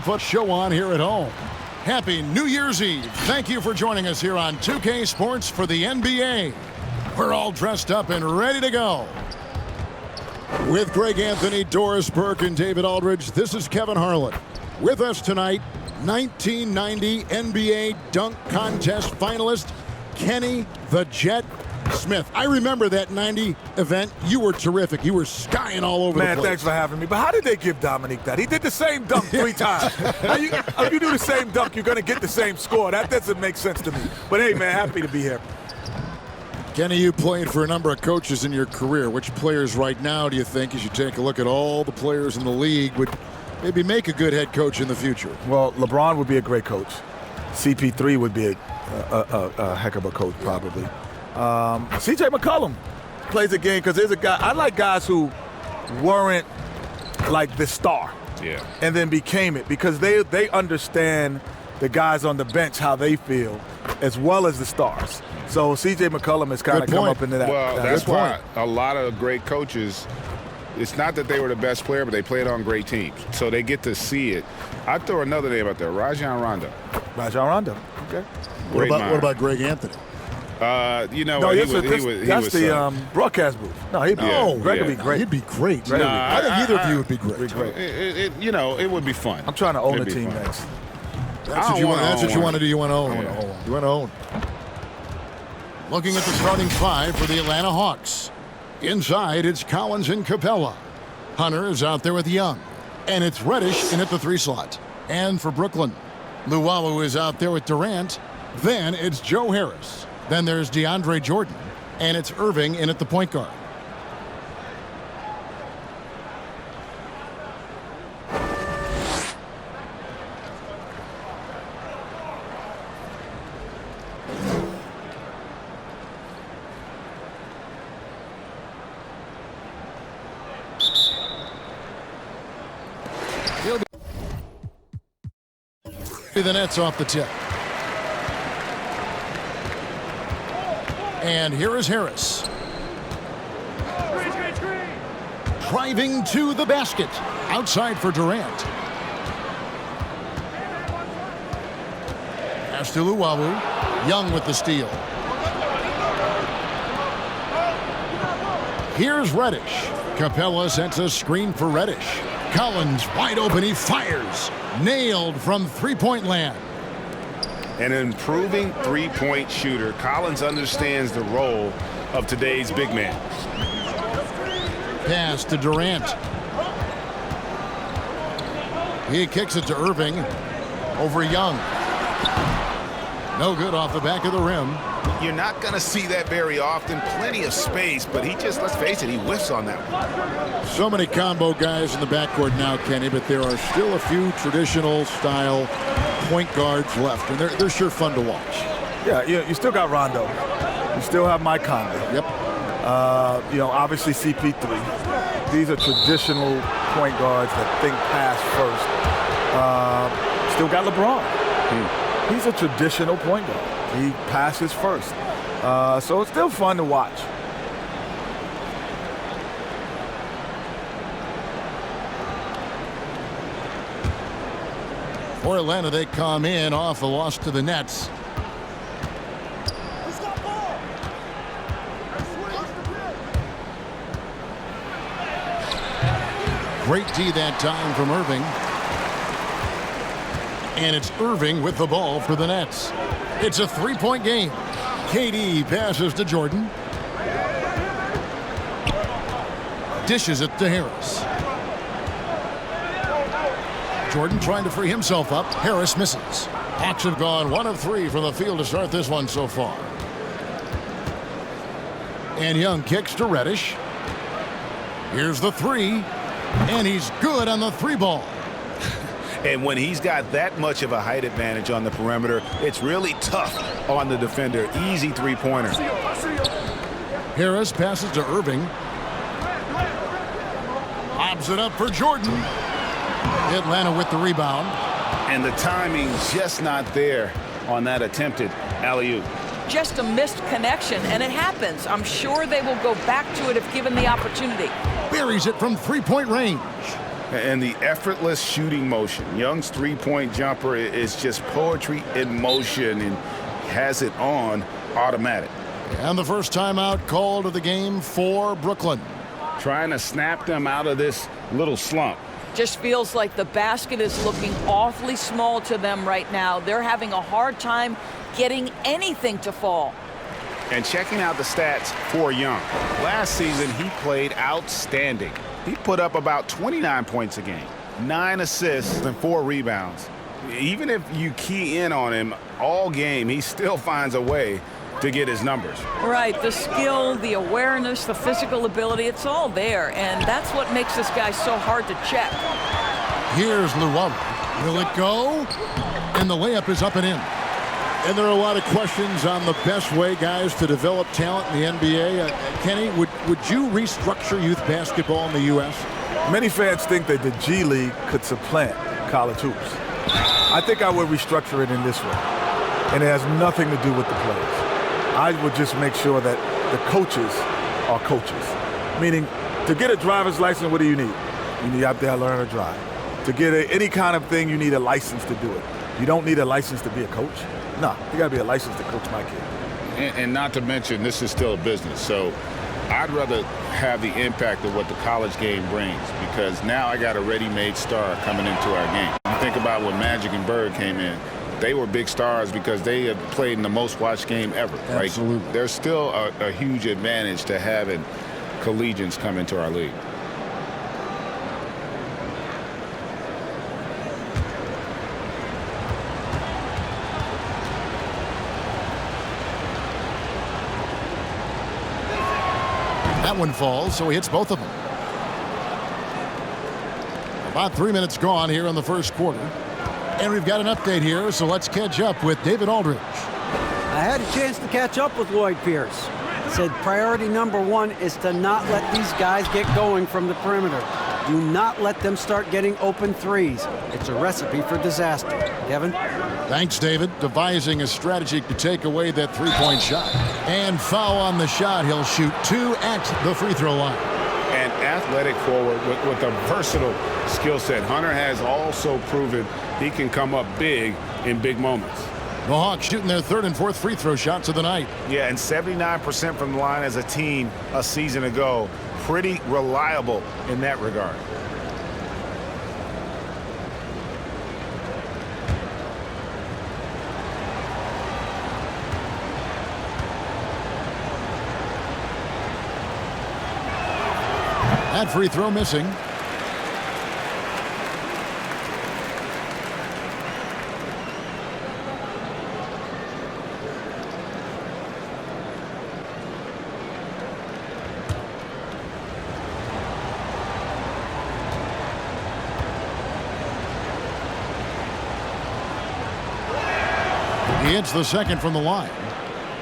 to put show on here at home. Happy New Year's Eve. Thank you for joining us here on 2K Sports for the NBA. We're all dressed up and ready to go. With Greg Anthony, Doris Burke, and David Aldridge, this is Kevin Harlan. With us tonight, 1990 NBA Dunk Contest finalist Kenny the Jet Smith. I remember that 90 event. You were terrific. You were skying all over the place. Man, thanks for having me. But how did they give Dominique that? He did the same dunk 3 times. If you do the same dunk, you're going to get the same score. That doesn't make sense to me. But, hey, man, happy to be here. Kenny, you played for a number of coaches in your career. Which players right now do you think, as you take a look at all the players in the league, would maybe make a good head coach in the future? Well, LeBron would be a great coach. CP3 would be a heck of a coach, probably. C.J. McCollum plays a game because there's a guy. I like guys who weren't like the star, and then became it because they understand the guys on the bench how they feel as well as the stars. So C.J. McCollum has kind of come up into that. Well, that's why a lot of great coaches. It's not that they were the best player, but they played on great teams, so they get to see it. I'd throw another name out there, Rajon Rondo. Rajon Rondo. Okay. What about Greg Anthony? He was the broadcast booth. No, Greg would be great. He'd be great. No, I think either of you would be great. It would be fun. I'm trying to own a team next. That's what you want to do. You want to own. You want to own. Looking at the starting 5 for the Atlanta Hawks. Inside, it's Collins and Capella. Hunter is out there with Young. And it's Reddish in at the 3 slot. And for Brooklyn, Luwawu is out there with Durant. Then it's Joe Harris. Then there's DeAndre Jordan, and it's Irving in at the point guard. The Nets off the tip. And here is Harris. Driving to the basket. Outside for Durant. Pass to Luwawu. Young with the steal. Here's Reddish. Capella sends a screen for Reddish. Collins wide open. He fires. Nailed from three-point land. An improving three-point shooter. Collins understands the role of today's big man. Pass to Durant. He kicks it to Irving. Over Young. No good off the back of the rim. You're not going to see that very often. Plenty of space, but he just, let's face it, he whiffs on that one. So many combo guys in the backcourt now, Kenny, but there are still a few traditional style point guards left, and they're sure fun to watch. Yeah, you still got Rondo. You still have Mike Conley. Yep. Obviously CP3. These are traditional point guards that think pass first. Still got LeBron. He's a traditional point guard. He passes first. So it's still fun to watch. For Atlanta, they come in off a loss to the Nets. Great D that time from Irving. And it's Irving with the ball for the Nets. It's a three-point game. KD passes to Jordan. Dishes it to Harris. Jordan trying to free himself up. Harris misses. Hawks have gone 1 of 3 from the field to start this one so far. And Young kicks to Reddish. Here's the 3. And he's good on the 3 ball. And when he's got that much of a height advantage on the perimeter, it's really tough on the defender. Easy three-pointer. Harris passes to Irving. Lobs it up for Jordan. Atlanta with the rebound. And the timing just not there on that attempted alley-oop. Just a missed connection, and it happens. I'm sure they will go back to it if given the opportunity. Buries it from three-point range. And the effortless shooting motion. Young's three-point jumper is just poetry in motion and has it on automatic. And the first timeout called of the game for Brooklyn. Trying to snap them out of this little slump. Just feels like the basket is looking awfully small to them right now. They're having a hard time getting anything to fall. And checking out the stats for Young. Last season, he played outstanding. He put up about 29 points a game, 9 assists and 4 rebounds. Even if you key in on him all game, he still finds a way to get his numbers. Right, the skill, the awareness, the physical ability, it's all there. And that's what makes this guy so hard to check. Here's Luwawu. Will it go? And the layup is up and in. And there are a lot of questions on the best way, guys, to develop talent in the NBA. Kenny, would you restructure youth basketball in the U.S.? Many fans think that the G League could supplant college hoops. I think I would restructure it in this way. And it has nothing to do with the players. I would just make sure that the coaches are coaches. Meaning, to get a driver's license, what do you need? You need out there to learn how to drive. To get any kind of thing, you need a license to do it. You don't need a license to be a coach. No, you got to be a license to coach my kid. And not to mention, this is still a business. So I'd rather have the impact of what the college game brings, because now I got a ready-made star coming into our game. You think about when Magic and Bird came in. They were big stars because they had played in the most watched game ever. Absolutely. Right? There's still a huge advantage to having collegians come into our league. That one falls, so he hits both of them. About 3 minutes gone here in the first quarter. And we've got an update here, so let's catch up with David Aldridge. I had a chance to catch up with Lloyd Pierce. Said priority number 1 is to not let these guys get going from the perimeter. Do not let them start getting open threes. It's a recipe for disaster. Kevin? Thanks, David. Devising a strategy to take away that three-point shot. And foul on the shot. He'll shoot 2 at the free throw line. An athletic forward with a versatile skill set. Hunter has also proven he can come up big in big moments. The Hawks shooting their 3rd and 4th free throw shots of the night. Yeah, and 79% from the line as a team a season ago. Pretty reliable in that regard. That free throw missing. He hits the second from the line.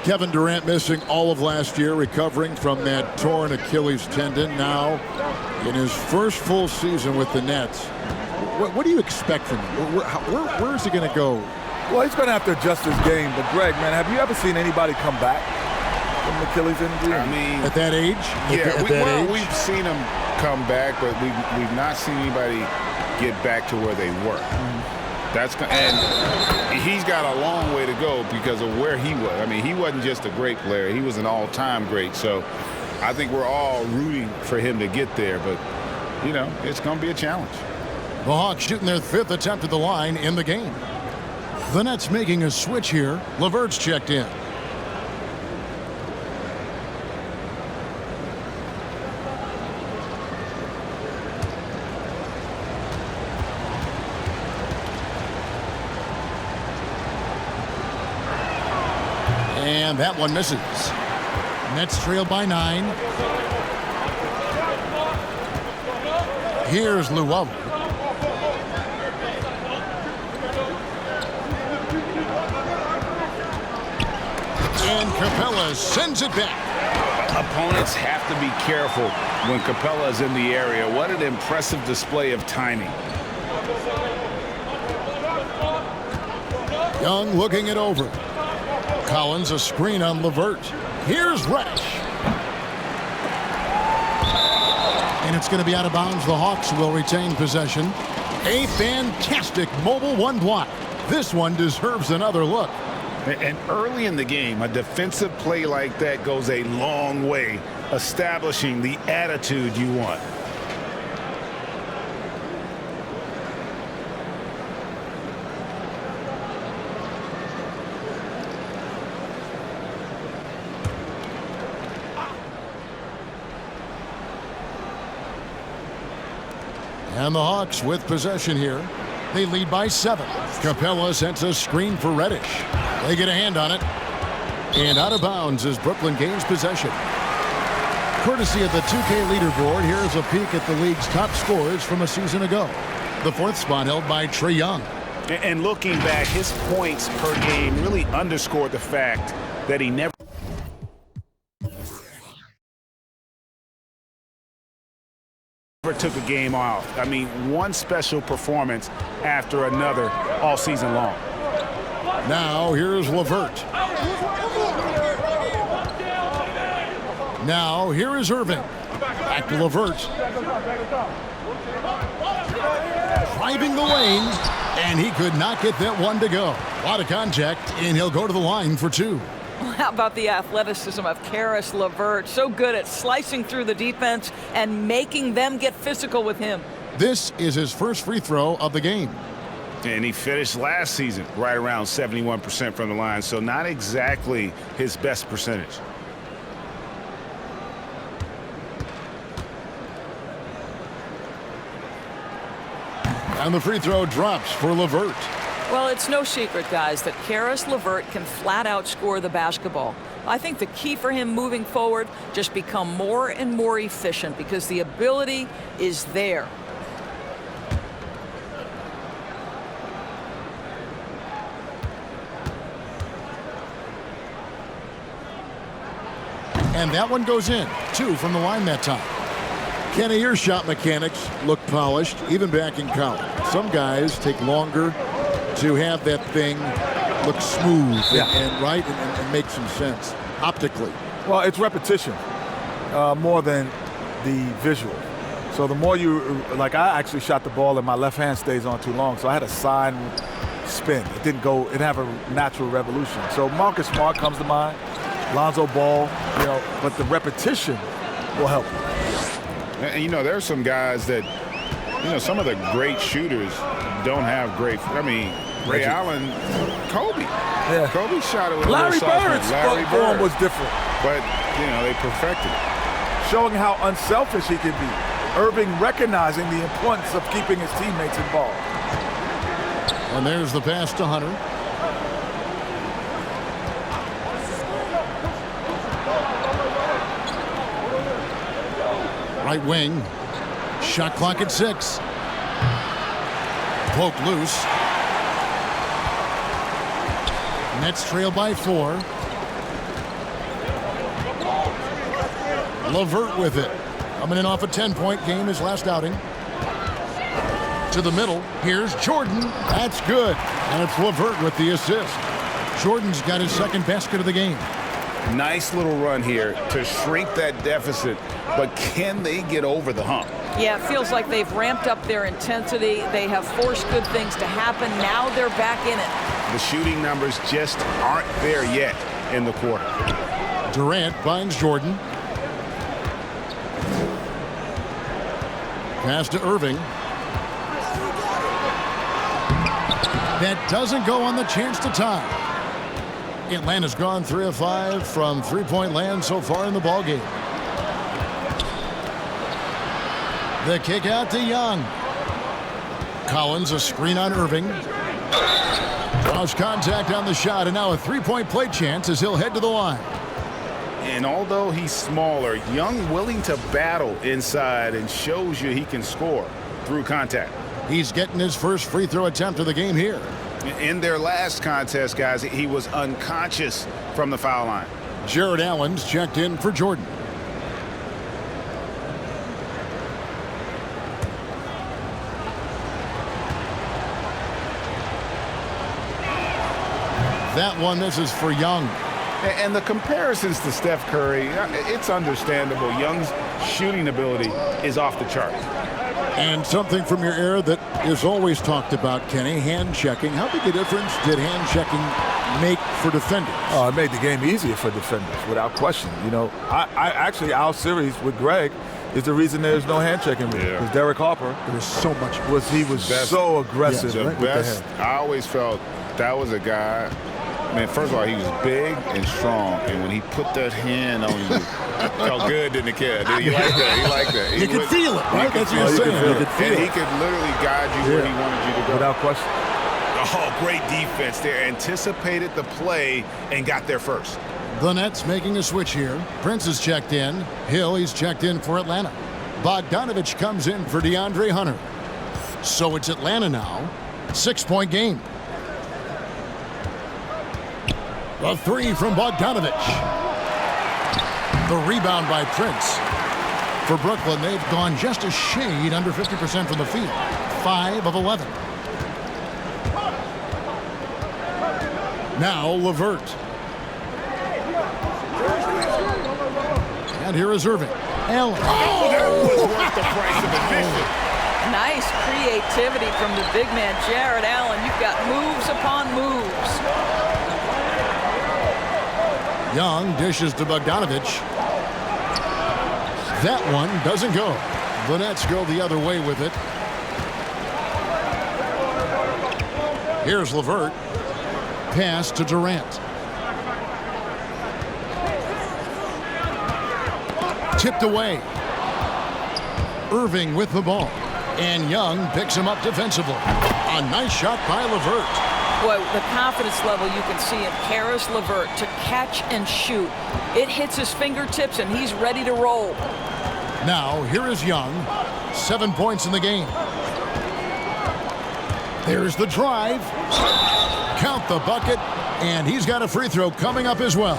Kevin Durant missing all of last year, recovering from that torn Achilles tendon. Now, in his first full season with the Nets, what do you expect from him? Where is he going to go? Well, he's going to have to adjust his game. But, Greg, man, have you ever seen anybody come back from the Achilles injury? I mean, At that age? Yeah, we've seen him come back, but we've not seen anybody get back to where they were. And he's got a long way to go because of where he was. I mean, he wasn't just a great player. He was an all-time great. So I think we're all rooting for him to get there. But, you know, it's going to be a challenge. The Hawks shooting their 5th attempt at the line in the game. The Nets making a switch here. LeVert's checked in. And that one misses. Nets trail by 9. Here's Luwawu. And Capella sends it back. Opponents have to be careful when Capella is in the area. What an impressive display of timing. Young looking it over. Collins a screen on LeVert. Here's Reddish. And it's going to be out of bounds. The Hawks will retain possession. A fantastic mobile one block. This one deserves another look. And early in the game, a defensive play like that goes a long way, establishing the attitude you want. And the Hawks with possession here. They lead by 7. Capella sends a screen for Reddish. They get a hand on it. And out of bounds as Brooklyn gains possession. Courtesy of the 2K leaderboard, here's a peek at the league's top scorers from a season ago. The 4th spot held by Trae Young. And looking back, his points per game really underscored the fact that he never took a game off. I mean, one special performance after another all season long. Now here's LeVert. Now here is Irving. Back to LeVert. Driving the lane, and he could not get that one to go. A lot of contact, and he'll go to the line for 2. How about the athleticism of Caris LeVert? So good at slicing through the defense and making them get physical with him. This is his first free throw of the game. And he finished last season right around 71% from the line, so not exactly his best percentage. And the free throw drops for LeVert. Well, it's no secret, guys, that Caris LeVert can flat out score the basketball. I think the key for him moving forward, just become more and more efficient because the ability is there. And that one goes in. 2 from the line that time. Kenny, your shot mechanics look polished, even back in college. Some guys take longer to have that thing look smooth and make some sense optically. Well, it's repetition more than the visual. So the more I actually shot the ball and my left hand stays on too long, so I had a side spin. It didn't have a natural revolution. So Marcus Smart comes to mind, Lonzo Ball, but the repetition will help you. And, there are some guys that, some of the great shooters don't have great, Ray Allen, Kobe. Yeah. Kobe shot it with Larry Bird's form was different. But, they perfected it. Showing how unselfish he can be. Irving recognizing the importance of keeping his teammates involved. And there's the pass to Hunter. Right wing. Shot clock at 6. Poke loose. Nets trail by 4. LeVert with it. Coming in off a 10-point game his last outing. To the middle. Here's Jordan. That's good. And it's LeVert with the assist. Jordan's got his second basket of the game. Nice little run here to shrink that deficit, but can they get over the hump? Yeah, it feels like they've ramped up their intensity. They have forced good things to happen. Now they're back in it. The shooting numbers just aren't there yet in the quarter. Durant finds Jordan. Pass to Irving. That doesn't go on the chance to tie. Atlanta's gone 3 of 5 from three-point land so far in the ballgame. The kick out to Young. Collins, a screen on Irving. Draws contact on the shot, and now a three-point play chance as he'll head to the line. And although he's smaller, Young willing to battle inside and shows you he can score through contact. He's getting his first free throw attempt of the game here. In their last contest, guys, he was unconscious from the foul line. Jared Allen's checked in for Jordan. That one, this is for Young. And the comparisons to Steph Curry, it's understandable. Young's shooting ability is off the chart. And something from your era that is always talked about, Kenny, hand checking. How big a difference did hand checking make for defenders? Oh, it made the game easier for defenders, without question. You know, I actually, our series with Greg is the reason there's no hand checking because Derek Harper, there was so much. He was so aggressive. The best. I always felt that was a guy. Man, first of all, he was big and strong, and when he put that hand on you, it felt good, didn't it, kid? He liked that. He liked that. You could feel it, right? That's what you're saying. And he could literally guide you where he wanted you to go. Without question. Oh, great defense there. Anticipated the play and got there first. The Nets making a switch here. Prince is checked in. Hill, he's checked in for Atlanta. Bogdanovich comes in for DeAndre Hunter. So it's Atlanta now. 6-point game. The three from Bogdanovich. The rebound by Prince. For Brooklyn, they've gone just a shade under 50% from the field. 5 of 11. Now LeVert. And here is Irving. Allen. Oh, that was worth the price of admission. Nice creativity from the big man, Jared Allen. You've got moves upon moves. Young dishes to Bogdanovich. That one doesn't go. The Nets go the other way with it. Here's LeVert. Pass to Durant. Tipped away. Irving with the ball. And Young picks him up defensively. A nice shot by LeVert. Boy, the confidence level you can see in Caris LeVert to catch and shoot. It hits his fingertips and he's ready to roll. Now, here is Young. 7 points in the game. There's the drive. Count the bucket. And he's got a free throw coming up as well.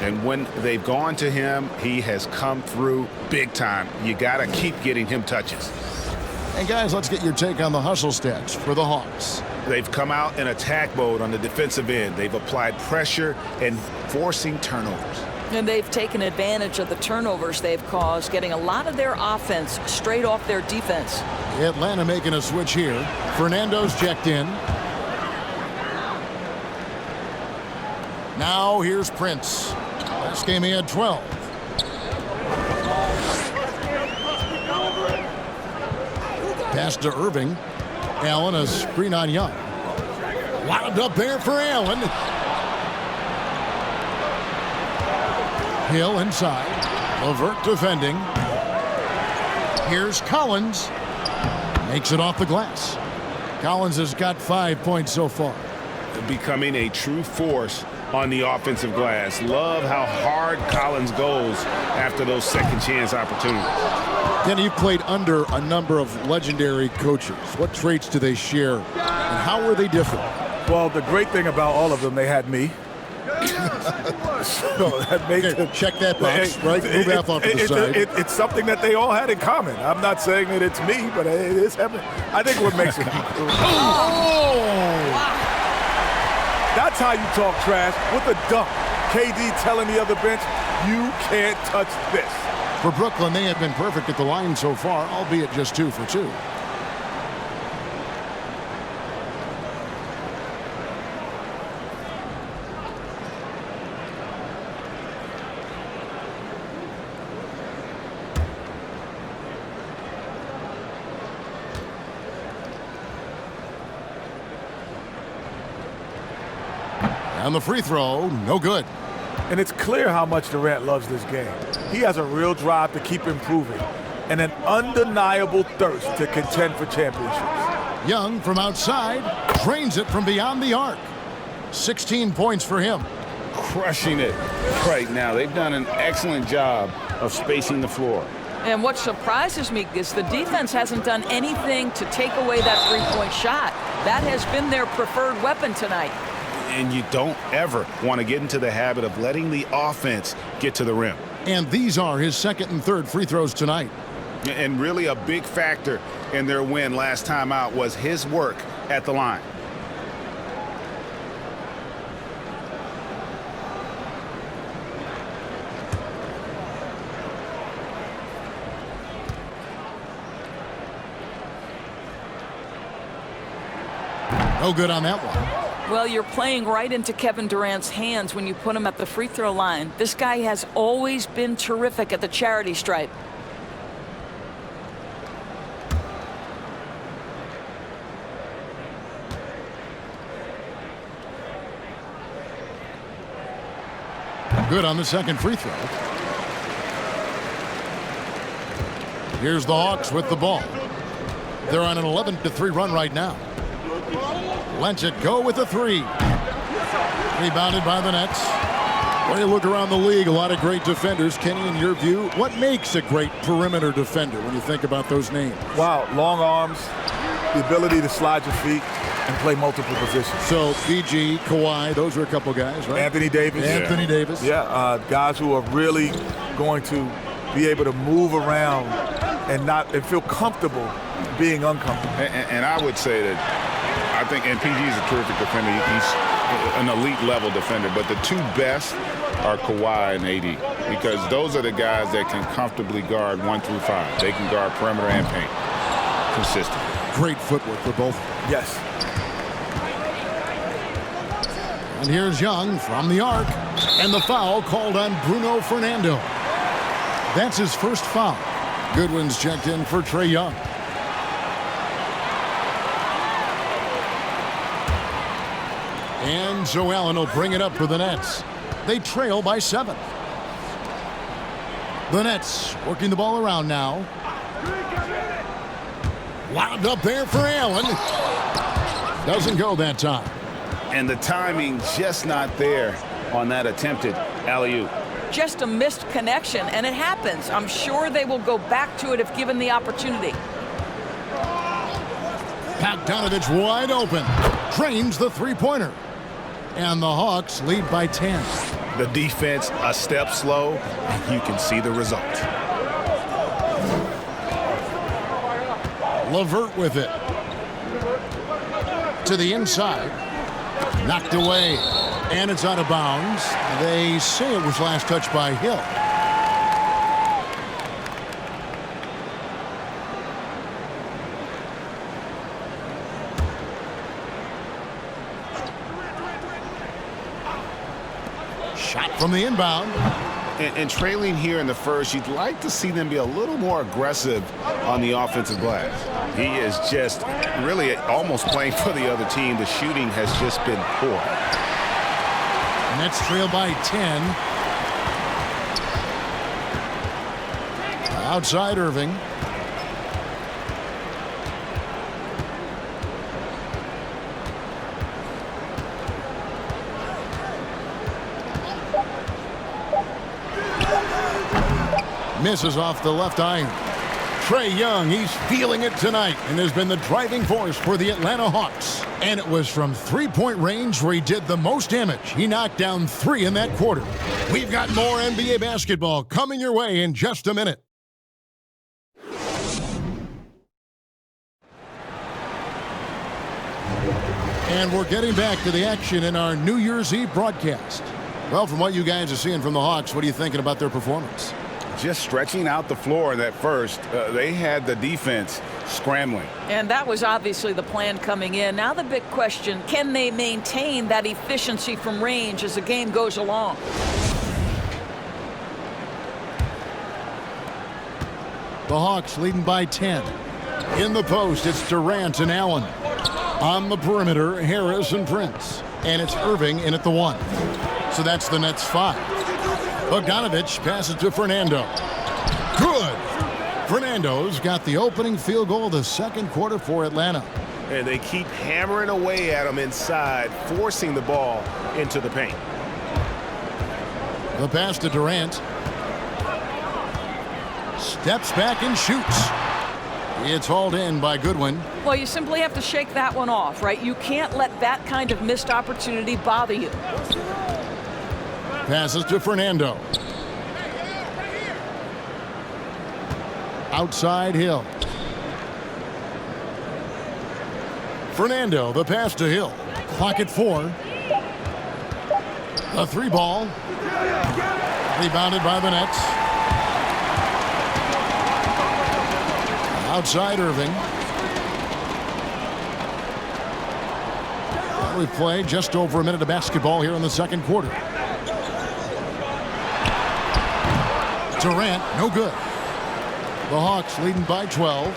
And when they've gone to him, he has come through big time. You got to keep getting him touches. And guys, let's get your take on the hustle stats for the Hawks. They've come out in attack mode on the defensive end. They've applied pressure and forcing turnovers. And they've taken advantage of the turnovers they've caused, getting a lot of their offense straight off their defense. Atlanta making a switch here. Fernando's checked in. Now here's Prince. Last game he had 12. Pass to Irving. Allen, a screen on Young. Wound up there for Allen. Hill inside. LeVert defending. Here's Collins. Makes it off the glass. Collins has got 5 points so far. Becoming a true force on the offensive glass. Love how hard Collins goes after those second chance opportunities. Kenny, you've played under a number of legendary coaches. What traits do they share, and how were they different? Well, the great thing about all of them, they had me. So that makes it, check that box, right? Move half off to the side. It's something that they all had in common. I'm not saying that it's me, but it is happening. I think what makes it. That's how you talk trash with a dunk. KD telling the other bench, you can't touch this. For Brooklyn, they have been perfect at the line so far, albeit just 2 for 2. And the free throw, no good. And it's clear how much Durant loves this game. He has a real drive to keep improving and an undeniable thirst to contend for championships. Young from outside drains it from beyond the arc. 16 points for him. Crushing it right now. They've done an excellent job of spacing the floor. And what surprises me is the defense hasn't done anything to take away that three-point shot. That has been their preferred weapon tonight. And you don't ever want to get into the habit of letting the offense get to the rim. And these are his second and third free throws tonight. And really a big factor in their win last time out was his work at the line. No good on that one. Well, you're playing right into Kevin Durant's hands when you put him at the free throw line. This guy has always been terrific at the charity stripe. Good on the second free throw. Here's the Hawks with the ball. They're on an 11-3 run right now. Lets it go with the three. Rebounded by the Nets. When you look around the league, a lot of great defenders. Kenny, in your view, what makes a great perimeter defender when you think about those names? Wow, long arms, the ability to slide your feet and play multiple positions. So, PG, Kawhi, those are a couple guys, right? Anthony Davis. Anthony Davis. Yeah, guys who are really going to be able to move around and feel comfortable being uncomfortable. And I would say that I think, and PG is a terrific defender. He's an elite level defender, but the two best are Kawhi and AD, because those are the guys that can comfortably guard 1 through 5. They can guard perimeter and paint consistently. Great footwork for both. Yes. And here's Young from the arc, and the foul called on Bruno Fernando. That's his first foul. Goodwin's checked in for Trae Young. And Joe Allen will bring it up for the Nets. They trail by 7. The Nets working the ball around now. Wound up there for Allen. Doesn't go that time. And the timing just not there on that attempted alley-oop. Just a missed connection, and it happens. I'm sure they will go back to it if given the opportunity. Bogdanovich wide open. Drains the three-pointer. And the Hawks lead by 10. The defense a step slow, and you can see the result. LeVert with it. To the inside. Knocked away. And it's out of bounds. They say it was last touched by Hill. Shot from the inbound. And trailing here in the first, you'd like to see them be a little more aggressive on the offensive glass. He is just really almost playing for the other team. The shooting has just been poor. Nets trail by 10. Outside Irving. Misses off the left iron. Trae Young, he's feeling it tonight and has been the driving force for the Atlanta Hawks. And it was from three-point range where he did the most damage. He knocked down 3 in that quarter. We've got more NBA basketball coming your way in just a minute. And we're getting back to the action in our New Year's Eve broadcast. Well, from what you guys are seeing from the Hawks, what are you thinking about their performance? Just stretching out the floor in that first. They had the defense scrambling. And that was obviously the plan coming in. Now the big question, can they maintain that efficiency from range as the game goes along? The Hawks leading by 10. In the post, it's Durant and Allen. On the perimeter, Harris and Prince. And it's Irving in at the 1. So that's the Nets 5. Bogdanovich passes to Fernando. Good. Fernando's got the opening field goal of the second quarter for Atlanta. And they keep hammering away at him inside, forcing the ball into the paint. The pass to Durant. Steps back and shoots. It's hauled in by Goodwin. Well, you simply have to shake that one off, right? You can't let that kind of missed opportunity bother you. Passes to Fernando. Outside Hill. Fernando, the pass to Hill. Clock at 4. The 3 ball. Rebounded by the Nets. Outside Irving. We've played just over a minute of basketball here in the second quarter. Durant, no good. The Hawks leading by 12.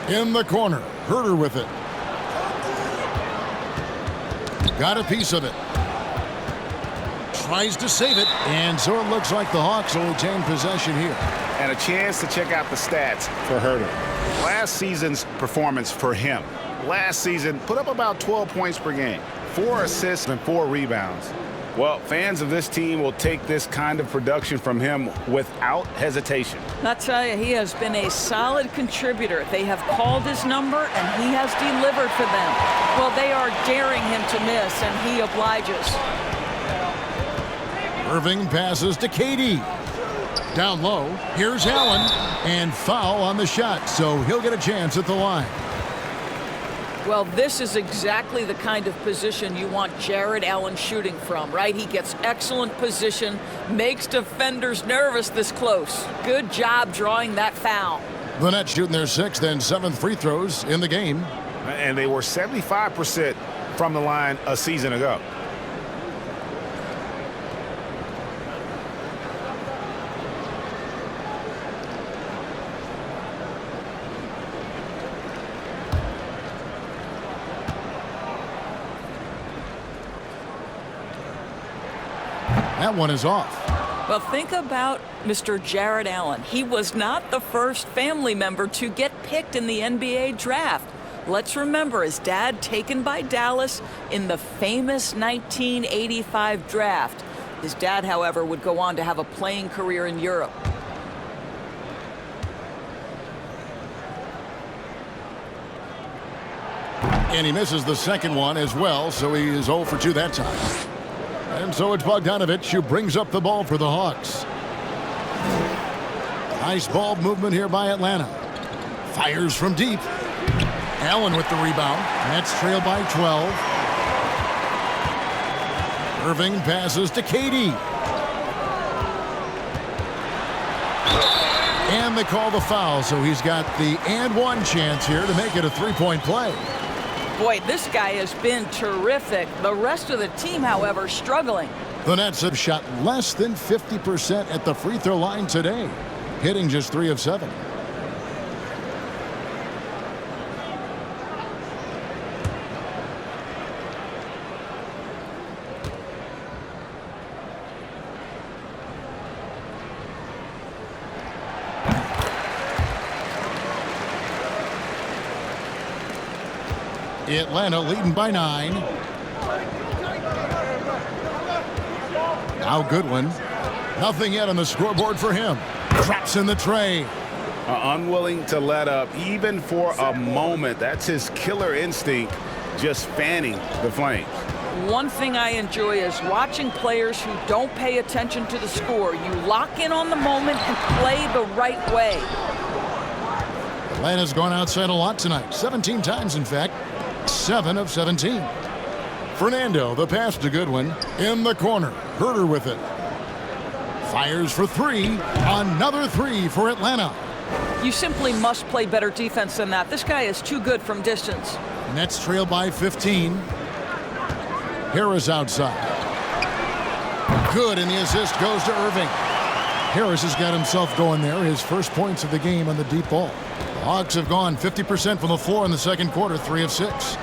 In the corner, Herter with it. Got a piece of it. Tries to save it, and so it looks like the Hawks will retain possession here. And a chance to check out the stats for Herter. Last season's performance for him. Last season, put up about 12 points per game, 4 assists and 4 rebounds. Well, fans of this team will take this kind of production from him without hesitation. I tell you, he has been a solid contributor. They have called his number, and he has delivered for them. Well, they are daring him to miss, and he obliges. Irving passes to KD. Down low, here's Allen, and foul on the shot, so he'll get a chance at the line. Well, this is exactly the kind of position you want Jared Allen shooting from, right? He gets excellent position, makes defenders nervous this close. Good job drawing that foul. The Nets shooting their 6th and 7th free throws in the game. And they were 75% from the line a season ago. That one is off. Well, think about Mr. Jared Allen. He was not the first family member to get picked in the NBA draft. Let's remember his dad taken by Dallas in the famous 1985 draft. His dad, however, would go on to have a playing career in Europe. And he misses the second one as well, so he is 0 for 2 that time. And so it's Bogdanovich who brings up the ball for the Hawks. Nice ball movement here by Atlanta. Fires from deep. Allen with the rebound. Nets trail by 12. Irving passes to KD. And they call the foul, so he's got the and one chance here to make it a three-point play. Boy, this guy has been terrific. The rest of the team, however, struggling. The Nets have shot less than 50% at the free throw line today, hitting just 3 of 7. Atlanta leading by 9. Now Goodwin. Nothing yet on the scoreboard for him. Drops in the tray. Unwilling to let up even for a moment. That's his killer instinct, just fanning the flames. One thing I enjoy is watching players who don't pay attention to the score. You lock in on the moment and play the right way. Atlanta's gone outside a lot tonight. 17 times, in fact. 7 of 17. Fernando, the pass to Goodwin. In the corner. Herter with it. Fires for 3. Another 3 for Atlanta. You simply must play better defense than that. This guy is too good from distance. Nets trail by 15. Harris outside. Good, and the assist goes to Irving. Harris has got himself going there. His first points of the game on the deep ball. The Hawks have gone 50% from the floor in the second quarter, 3 of 6.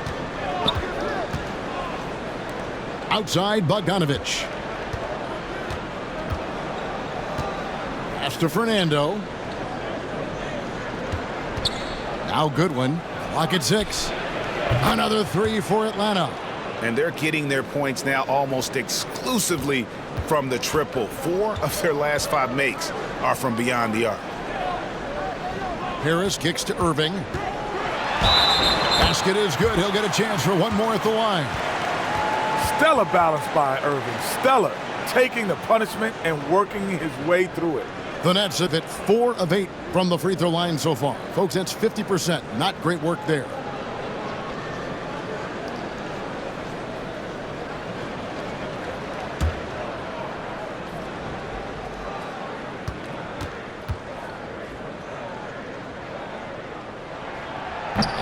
Outside, Bogdanovich. Pass to Fernando. Now Goodwin. Clock at 6. Another 3 for Atlanta. And they're getting their points now almost exclusively from the triple. 4 of their last 5 makes are from beyond the arc. Harris kicks to Irving. Basket is good. He'll get a chance for one more at the line. Stellar balance by Irving. Stellar. Taking the punishment and working his way through it. The Nets have hit 4 of 8 from the free throw line so far. Folks, that's 50%. Not great work there.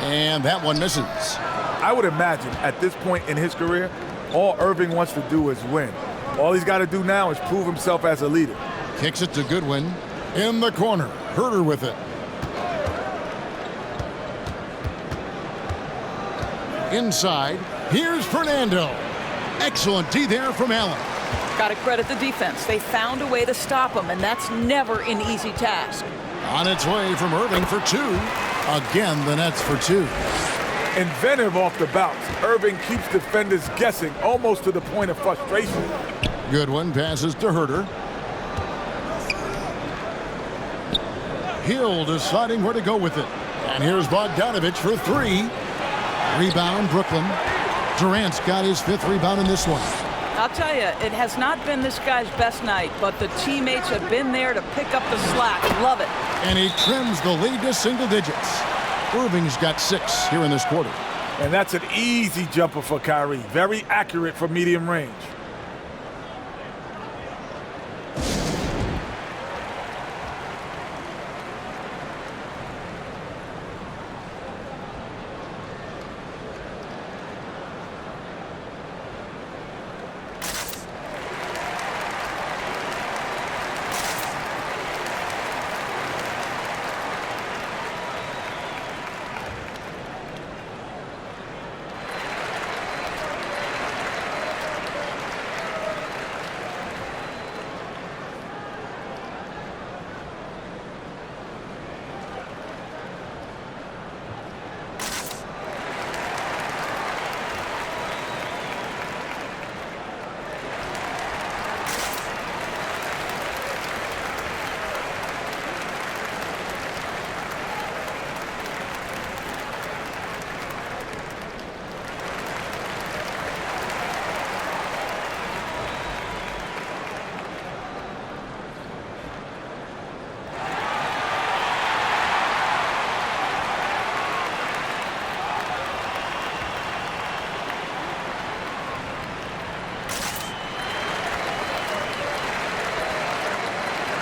And that one misses. I would imagine at this point in his career, all Irving wants to do is win. All he's got to do now is prove himself as a leader. Kicks it to Goodwin. In the corner. Herter with it. Inside. Here's Fernando. Excellent D there from Allen. Got to credit the defense. They found a way to stop him, and that's never an easy task. On its way from Irving for two. Again, the Nets for two. Inventive off the bounce. Irving keeps defenders guessing almost to the point of frustration. Goodwin passes to Herter. Hill deciding where to go with it. And here's Bogdanovich for three. Rebound, Brooklyn. Durant's got his 5th rebound in this one. I'll tell you, it has not been this guy's best night, but the teammates have been there to pick up the slack. Love it. And he trims the lead to single digits. Irving's got 6 here in this quarter. And that's an easy jumper for Kyrie. Very accurate for medium range.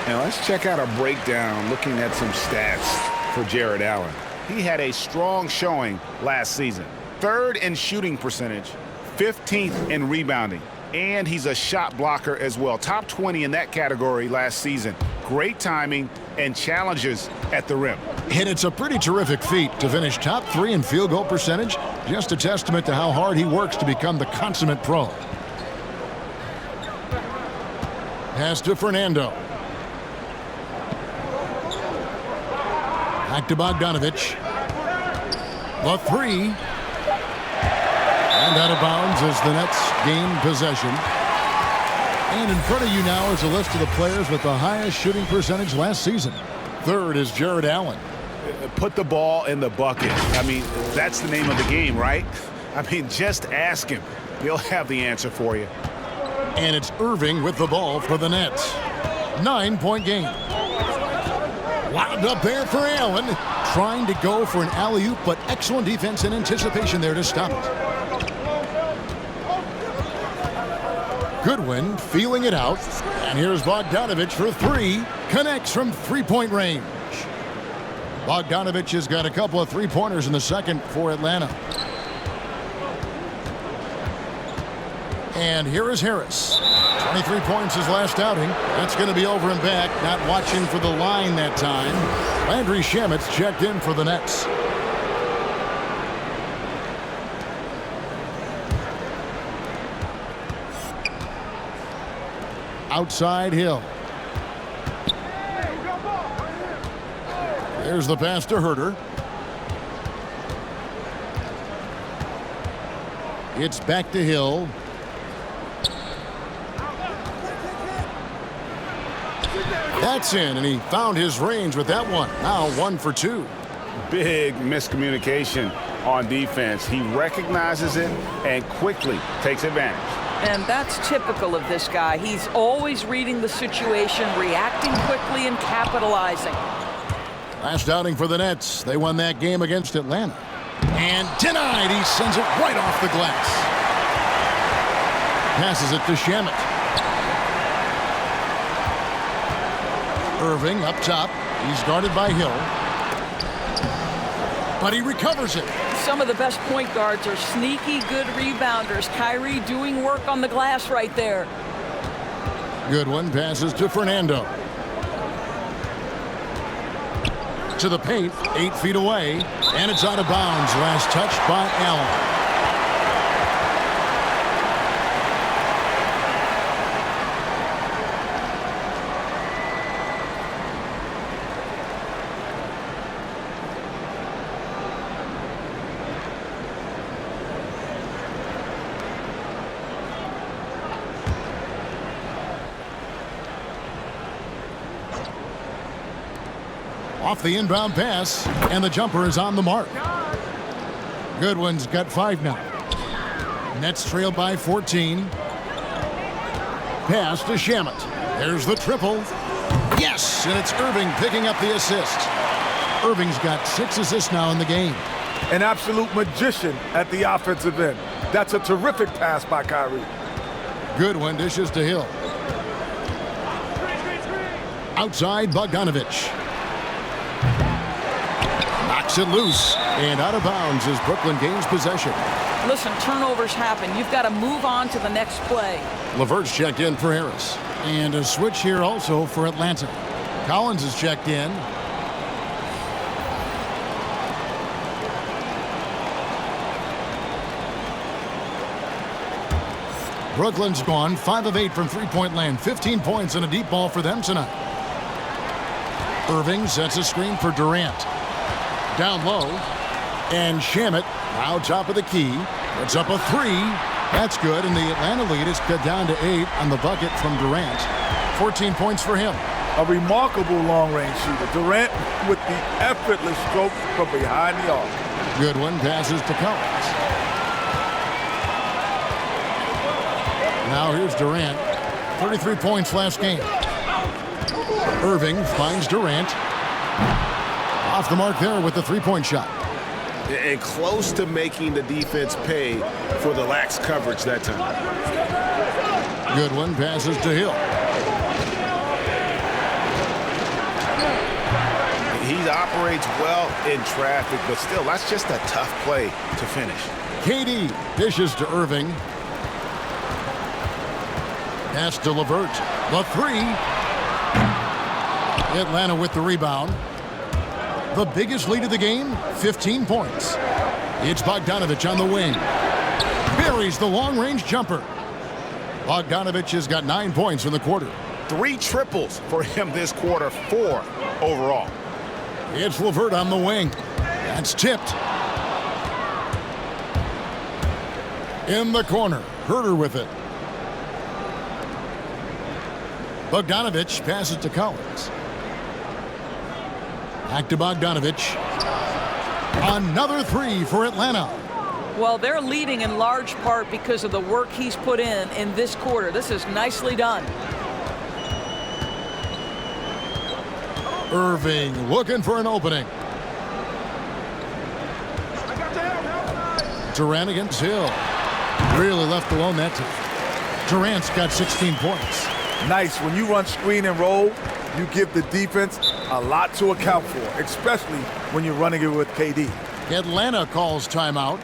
Now let's check out a breakdown looking at some stats for Jared Allen. He had a strong showing last season. 3rd in shooting percentage, 15th in rebounding, and he's a shot blocker as well. Top 20 in that category last season. Great timing and challenges at the rim. And it's a pretty terrific feat to finish top 3 in field goal percentage. Just a testament to how hard he works to become the consummate pro. Pass to Fernando. Back to Bogdanovich. The 3. And out of bounds as the Nets gain possession. And in front of you now is a list of the players with the highest shooting percentage last season. 3rd is Jared Allen. Put the ball in the bucket. I mean, that's the name of the game, right? I mean, just ask him. He'll have the answer for you. And it's Irving with the ball for the Nets. 9-point game. Wound up there for Allen. Trying to go for an alley-oop, but excellent defense and anticipation there to stop it. Goodwin feeling it out. And here's Bogdanovich for 3. Connects from 3-point range. Bogdanovich has got a couple of 3-pointers in the second for Atlanta. And here is Harris. 23 points his last outing. That's going to be over and back. Not watching for the line that time. Landry Shamet's checked in for the Nets. Outside Hill. There's the pass to Herter. It's back to Hill. That's in, and he found his range with that one. Now 1 for 2. Big miscommunication on defense. He recognizes it and quickly takes advantage. And that's typical of this guy. He's always reading the situation, reacting quickly, and capitalizing. Last outing for the Nets. They won that game against Atlanta. And denied. He sends it right off the glass. Passes it to Shamet. Irving up top. He's guarded by Hill. But he recovers it. Some of the best point guards are sneaky good rebounders. Kyrie doing work on the glass right there. Good one. Passes to Fernando. To the paint, 8 feet away, and it's out of bounds. Last touch by Allen. Off the inbound pass, and the jumper is on the mark. Goodwin's got 5 now. Nets trail by 14. Pass to Shamet. There's the triple. Yes, and it's Irving picking up the assist. Irving's got 6 assists now in the game. An absolute magician at the offensive end. That's a terrific pass by Kyrie. Goodwin dishes to Hill. Outside, Bogdanovich. Knocks it loose, and out of bounds as Brooklyn gains possession. Listen, turnovers happen. You've got to move on to the next play. LeVert's checked in for Harris. And a switch here also for Atlanta. Collins is checked in. Brooklyn's gone 5 of 8 from three-point land. 15 points and a deep ball for them tonight. Irving sets a screen for Durant. Down low. And Shamet now top of the key. Puts up a 3. That's good. And the Atlanta lead is cut down to 8 on the bucket from Durant. 14 points for him. A remarkable long-range shooter. Durant with the effortless stroke from behind the arc. Goodwin passes to Collins. Now here's Durant. 33 points last game. Irving finds Durant. Off the mark there with the three-point shot. And close to making the defense pay for the lax coverage that time. Goodwin passes to Hill. He operates well in traffic, but still, that's just a tough play to finish. KD dishes to Irving. Pass to LeVert. The 3. Atlanta with the rebound. The biggest lead of the game, 15 points. It's Bogdanovich on the wing. Buries the long-range jumper. Bogdanovich has got 9 points in the quarter. 3 triples for him this quarter, 4 overall. It's LeVert on the wing. That's tipped. In the corner. Herter with it. Bogdanovich passes to Collins. Back to Bogdanovich. Another 3 for Atlanta. Well, they're leading in large part because of the work he's put in this quarter. This is nicely done. Irving looking for an opening. Durant against Hill. Really left alone that time. Durant's got 16 points. Nice. When you run screen and roll, you give the defense a lot to account for, especially when you're running it with KD. Atlanta calls timeout.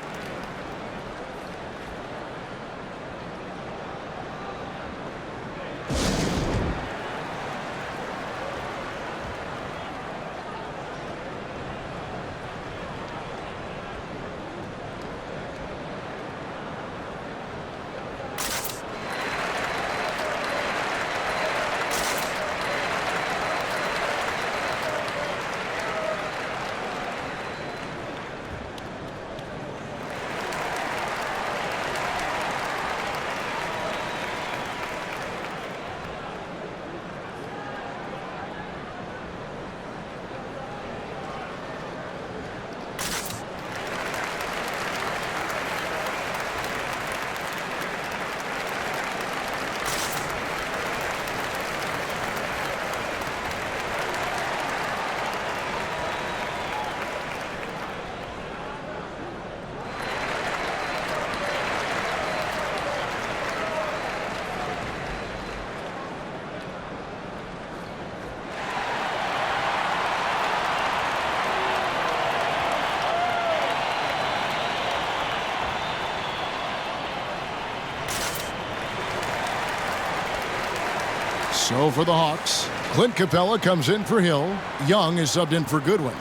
So for the Hawks, Clint Capella comes in for Hill. Young is subbed in for Goodwin.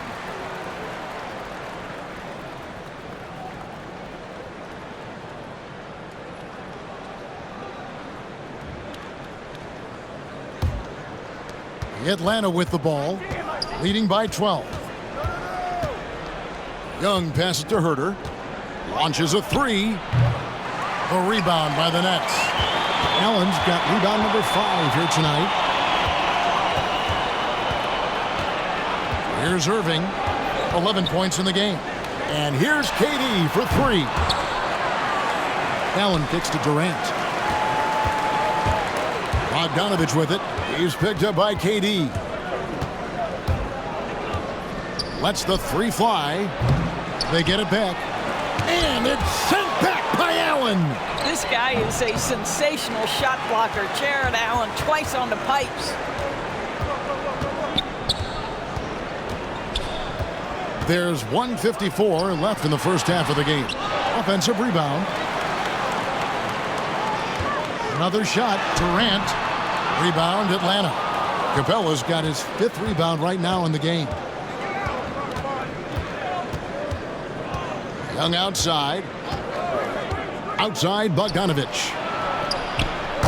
Atlanta with the ball, leading by 12. Young passes to Herter. Launches a three. A rebound by the Nets. Allen's got rebound number 5 here tonight. Here's Irving. 11 points in the game. And here's KD for 3. Allen kicks to Durant. Bogdanovich with it. He's picked up by KD. Lets the 3 fly. They get it back. And it's sent back by Allen. This guy is a sensational shot blocker. Jared Allen twice on the pipes. There's 1:54 left in the first half of the game. Offensive rebound. Another shot. Durant. Rebound Atlanta. Capella's got his 5th rebound right now in the game. Young outside. Outside Bogdanovich.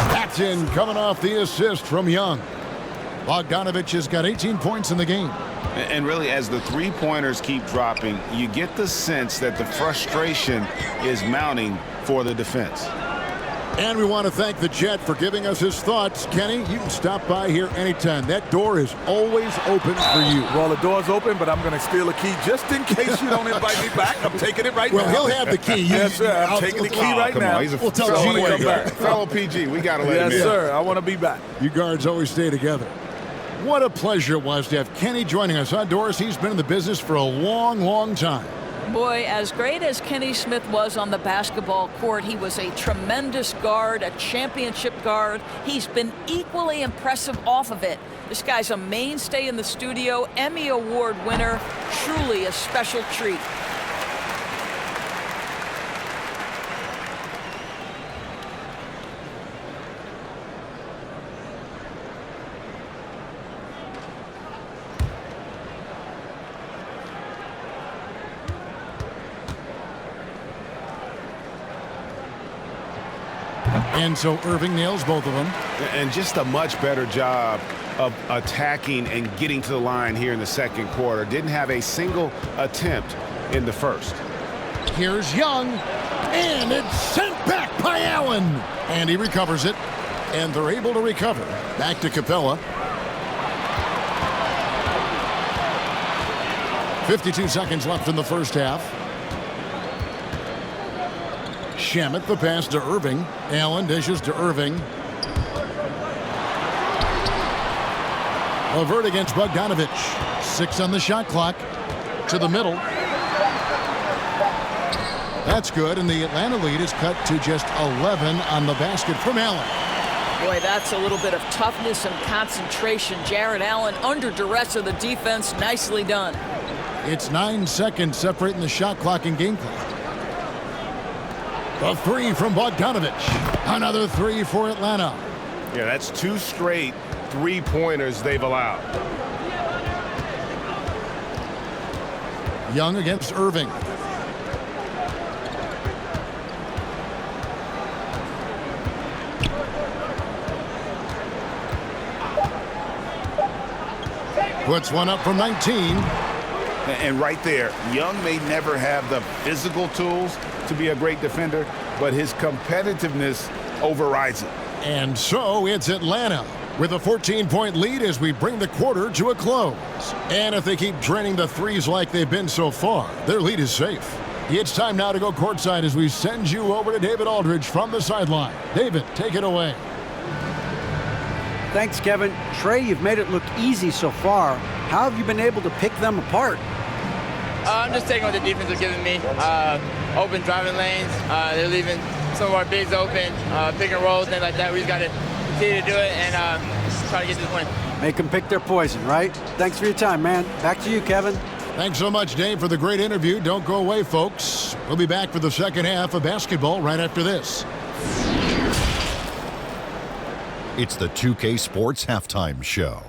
That's in, coming off the assist from Young. Bogdanovich has got 18 points in the game. And really, as the three-pointers keep dropping, you get the sense that the frustration is mounting for the defense. And we want to thank the Jet for giving us his thoughts. Kenny, you can stop by here anytime. That door is always open for you. Well, the door's open, but I'm going to steal a key just in case you don't invite me back. I'm taking it right now. Well, he'll have the key. Yes, sir. I'm taking the key right now. We'll tell G. Fellow PG, we got to let him in. Yes, sir. I want to be back. You guards always stay together. What a pleasure it was to have Kenny joining us. Doris, he's been in the business for a long, long time. Boy, as great as Kenny Smith was on the basketball court, he was a tremendous guard, a championship guard. He's been equally impressive off of it. This guy's a mainstay in the studio, Emmy Award winner, truly a special treat. And so Irving nails both of them. And just a much better job of attacking and getting to the line here in the second quarter. Didn't have a single attempt in the first. Here's Young. And it's sent back by Allen. And he recovers it. And they're able to recover. Back to Capella. 52 seconds left in the first half. Shamet, the pass to Irving. Allen dishes to Irving. Levert against Bogdanovich. 6 on the shot clock. To the middle. That's good, and the Atlanta lead is cut to just 11 on the basket from Allen. Boy, that's a little bit of toughness and concentration. Jared Allen under duress of the defense. Nicely done. It's 9 seconds separating the shot clock and game clock. The 3 from Bogdanovich. Another 3 for Atlanta. Yeah, that's 2 straight three-pointers they've allowed. Young against Irving. Puts one up from 19. And right there, Young may never have the physical tools to be a great defender, but his competitiveness overrides it. And so it's Atlanta with a 14-point lead as we bring the quarter to a close. And if they keep draining the threes like they've been so far, their lead is safe. It's time now to go courtside as we send you over to David Aldridge from the sideline. David, take it away. Thanks, Kevin. Trey, you've made it look easy so far. How have you been able to pick them apart? I'm just taking what the defense is giving me. Open driving lanes. They're leaving some of our bigs open, pick and rolls, things like that. We just got to continue to do it and try to get this win. Make them pick their poison, right? Thanks for your time, man. Back to you, Kevin. Thanks so much, Dave, for the great interview. Don't go away, folks. We'll be back for the second half of basketball right after this. It's the 2K Sports Halftime Show.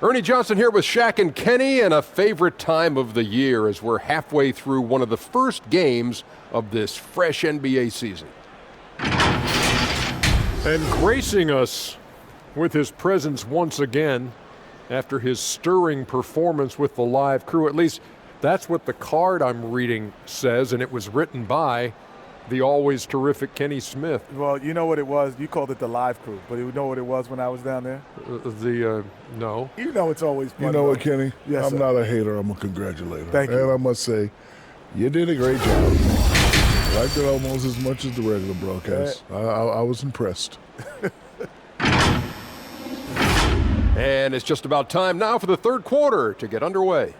Ernie Johnson here with Shaq and Kenny, and a favorite time of the year as we're halfway through one of the first games of this fresh NBA season. And gracing us with his presence once again after his stirring performance with the live crew, at least that's what the card I'm reading says, and it was written by the always terrific Kenny Smith. Well, you know what it was? You called it the live crew, but you know what it was when I was down there? No. You know it's always fun. You know what, Kenny? Yes, I'm sir. not a hater. I'm a congratulator. Thank you. And I must say, you did a great job. I liked it almost as much as the regular broadcast. I was impressed. And it's just about time now for the third quarter to get underway.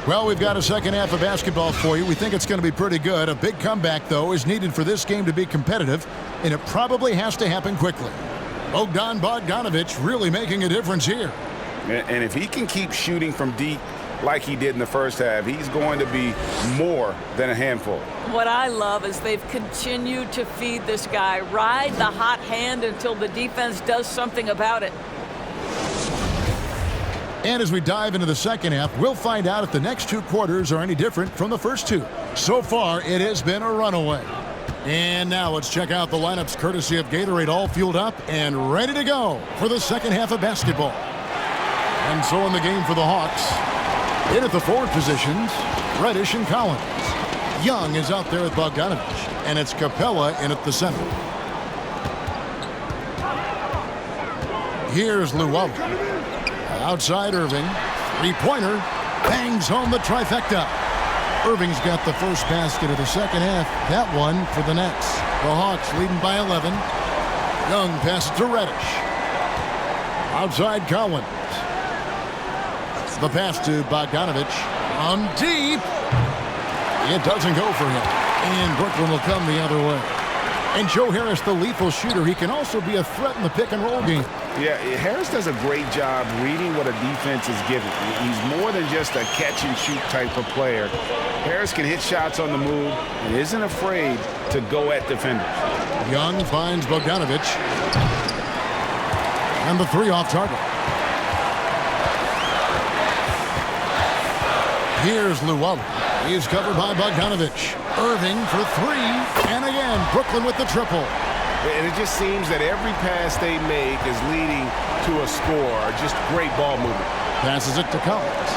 Well, we've got a second half of basketball for you. We think it's going to be pretty good. A big comeback, though, is needed for this game to be competitive, and it probably has to happen quickly. Bogdanović really making a difference here. And if he can keep shooting from deep like he did in the first half, he's going to be more than a handful. What I love is they've continued to feed this guy, ride the hot hand until the defense does something about it. And as we dive into the second half, we'll find out if the next two quarters are any different from the first two. So far, it has been a runaway. And now let's check out the lineups courtesy of Gatorade, all fueled up and ready to go for the second half of basketball. And so in the game for the Hawks, in at the forward positions, Reddish and Collins. Young is out there with Bogdanović, and it's Capella in at the center. Here's Llewellyn. Outside Irving, three-pointer, bangs home the trifecta. Irving's got the first basket of the second half. That one for the Nets. The Hawks leading by 11. Young passes to Reddish. Outside Collins. The pass to Bogdanović. On deep. It doesn't go for him. And Brooklyn will come the other way. And Joe Harris, the lethal shooter, he can also be a threat in the pick-and-roll game. Yeah, Harris does a great job reading what a defense is giving. He's more than just a catch-and-shoot type of player. Harris can hit shots on the move and isn't afraid to go at defenders. Young finds Bogdanović. And the three off target. Here's Llewellyn. He's covered by Bogdanović. Irving for three. And again, Brooklyn with the triple. And it just seems that every pass they make is leading to a score. Just great ball movement. Passes it to Collins.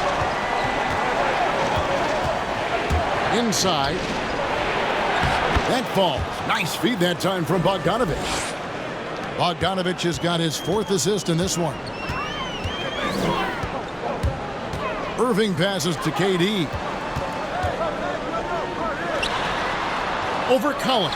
Inside. That falls. Nice feed that time from Bogdanović. Bogdanović has got his fourth assist in this one. Irving passes to KD. Over Collins.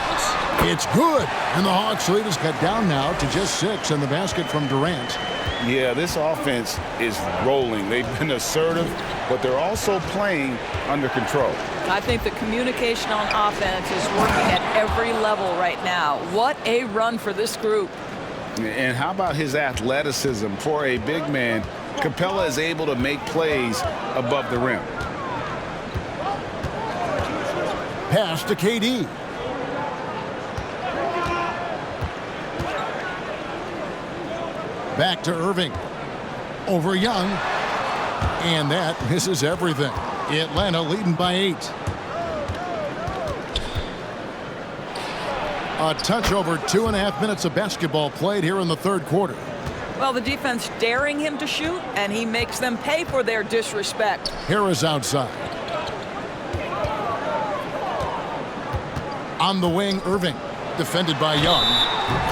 It's good. And the Hawks lead is cut down now to just 6, and the basket from Durant. Yeah, this offense is rolling. They've been assertive, but they're also playing under control. I think the communication on offense is working at every level right now. What a run for this group. And how about his athleticism? For a big man, Capella is able to make plays above the rim. Pass to KD. Back to Irving. Over Young. And that misses everything. Atlanta leading by 8. A touch over 2.5 minutes of basketball played here in the third quarter. Well, the defense daring him to shoot, and he makes them pay for their disrespect. Harris outside. On the wing, Irving. Defended by Young.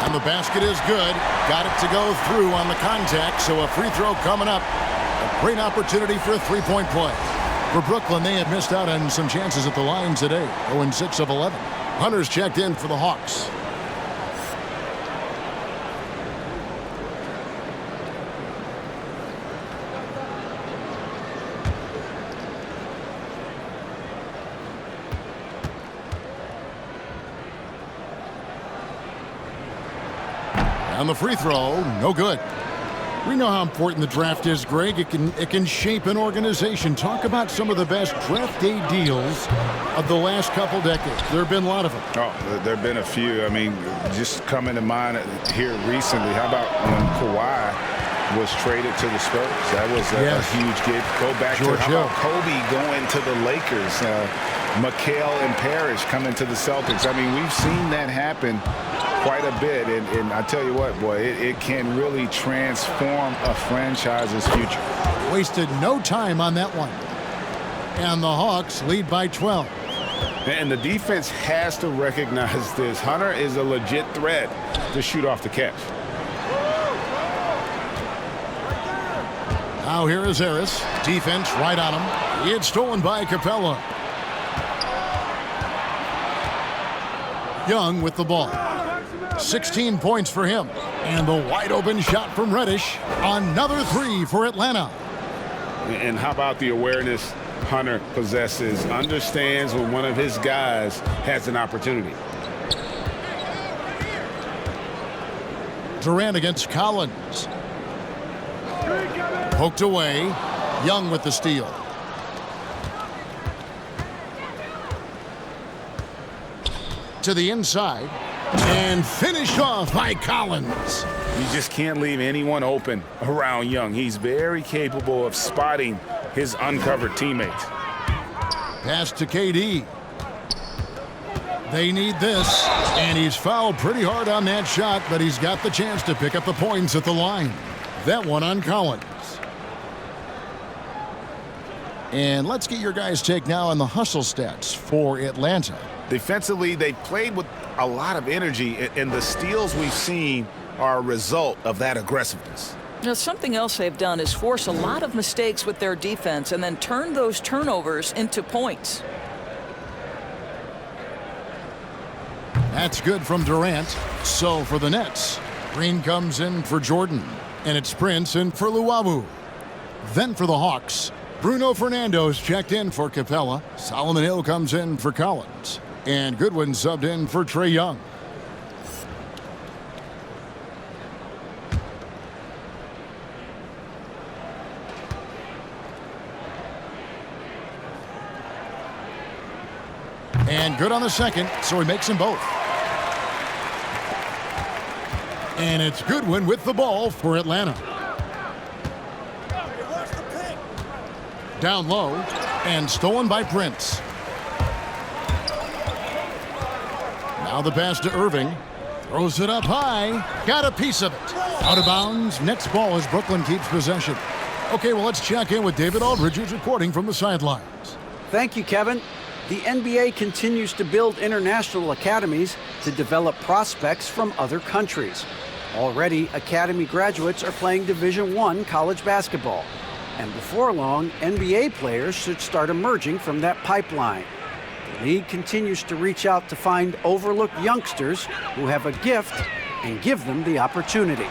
And the basket is good. Got it to go through on the contact, so a free throw coming up. A great opportunity for a three-point play. For Brooklyn, they have missed out on some chances at the line today. 0-6 of 11. Hunter's checked in for the Hawks. And the free throw, no good. We know how important the draft is, Greg. It can shape an organization. Talk about some of the best draft day deals of the last couple decades. There have been a lot of them. Oh, there have been a few. I mean, just coming to mind here recently. How about when Kawhi was traded to the Spurs? That was a huge get. Go back to how about Kobe going to the Lakers. McHale and Parrish coming to the Celtics. I mean, we've seen that happen quite a bit, and I tell you what, boy, it can really transform a franchise's future. Wasted no time on that one. And the Hawks lead by 12. And the defense has to recognize this. Hunter is a legit threat to shoot off the catch. Now here is Harris. Defense right on him. It's stolen by Capella. Young with the ball. 16 points for him. And the wide open shot from Reddish. Another three for Atlanta. And how about the awareness Hunter possesses? Understands when one of his guys has an opportunity. Durant against Collins. Poked away. Young with the steal. To the inside. And finished off by Collins. You just can't leave anyone open around Young. He's very capable of spotting his uncovered teammates. Pass to KD. They need this. And he's fouled pretty hard on that shot, but he's got the chance to pick up the points at the line. That one on Collins. And let's get your guys' take now on the hustle stats for Atlanta. Defensively, they played with a lot of energy, and the steals we've seen are a result of that aggressiveness. Now, something else they've done is force a lot of mistakes with their defense and then turn those turnovers into points. That's good from Durant. So for the Nets, Green comes in for Jordan, and it's Prince in for Luwawu. Then for the Hawks, Bruno Fernando's checked in for Capella. Solomon Hill comes in for Collins. And Goodwin subbed in for Trae Young. And good on the second, so he makes them both. And it's Goodwin with the ball for Atlanta. Down low, and stolen by Prince. Now the pass to Irving. Throws it up high. Got a piece of it. Out of bounds. Next ball as Brooklyn keeps possession. Okay, well, let's check in with David Aldridge, who's reporting from the sidelines. Thank you, Kevin. The NBA continues to build international academies to develop prospects from other countries. Already, academy graduates are playing Division I college basketball. And before long, NBA players should start emerging from that pipeline. The league continues to reach out to find overlooked youngsters who have a gift and give them the opportunity.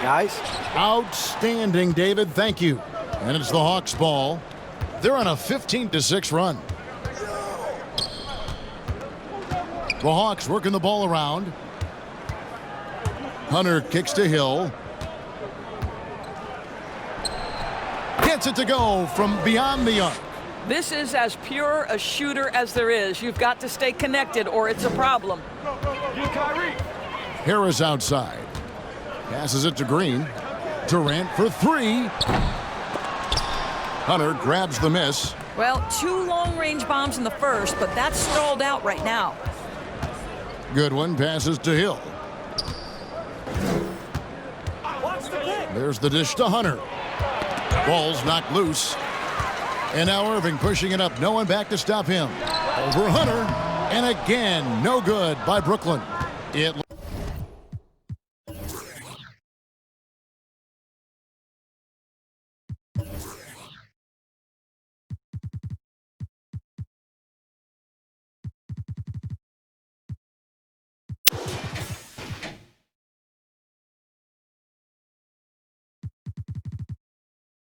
Guys? Outstanding, David. Thank you. And it's the Hawks' ball. They're on a 15-6 run. The Hawks working the ball around. Hunter kicks to Hill. Gets it to go from beyond the arc. This is as pure a shooter as there is. You've got to stay connected or it's a problem. Harris outside. Passes it to Green. Durant for three. Hunter grabs the miss. Well, 2 long-range bombs in the first, but that's stalled out right now. Goodwin passes to Hill. There's the dish to Hunter. Ball's knocked loose. And now Irving pushing it up. No one back to stop him. Over Hunter. And again, no good by Brooklyn.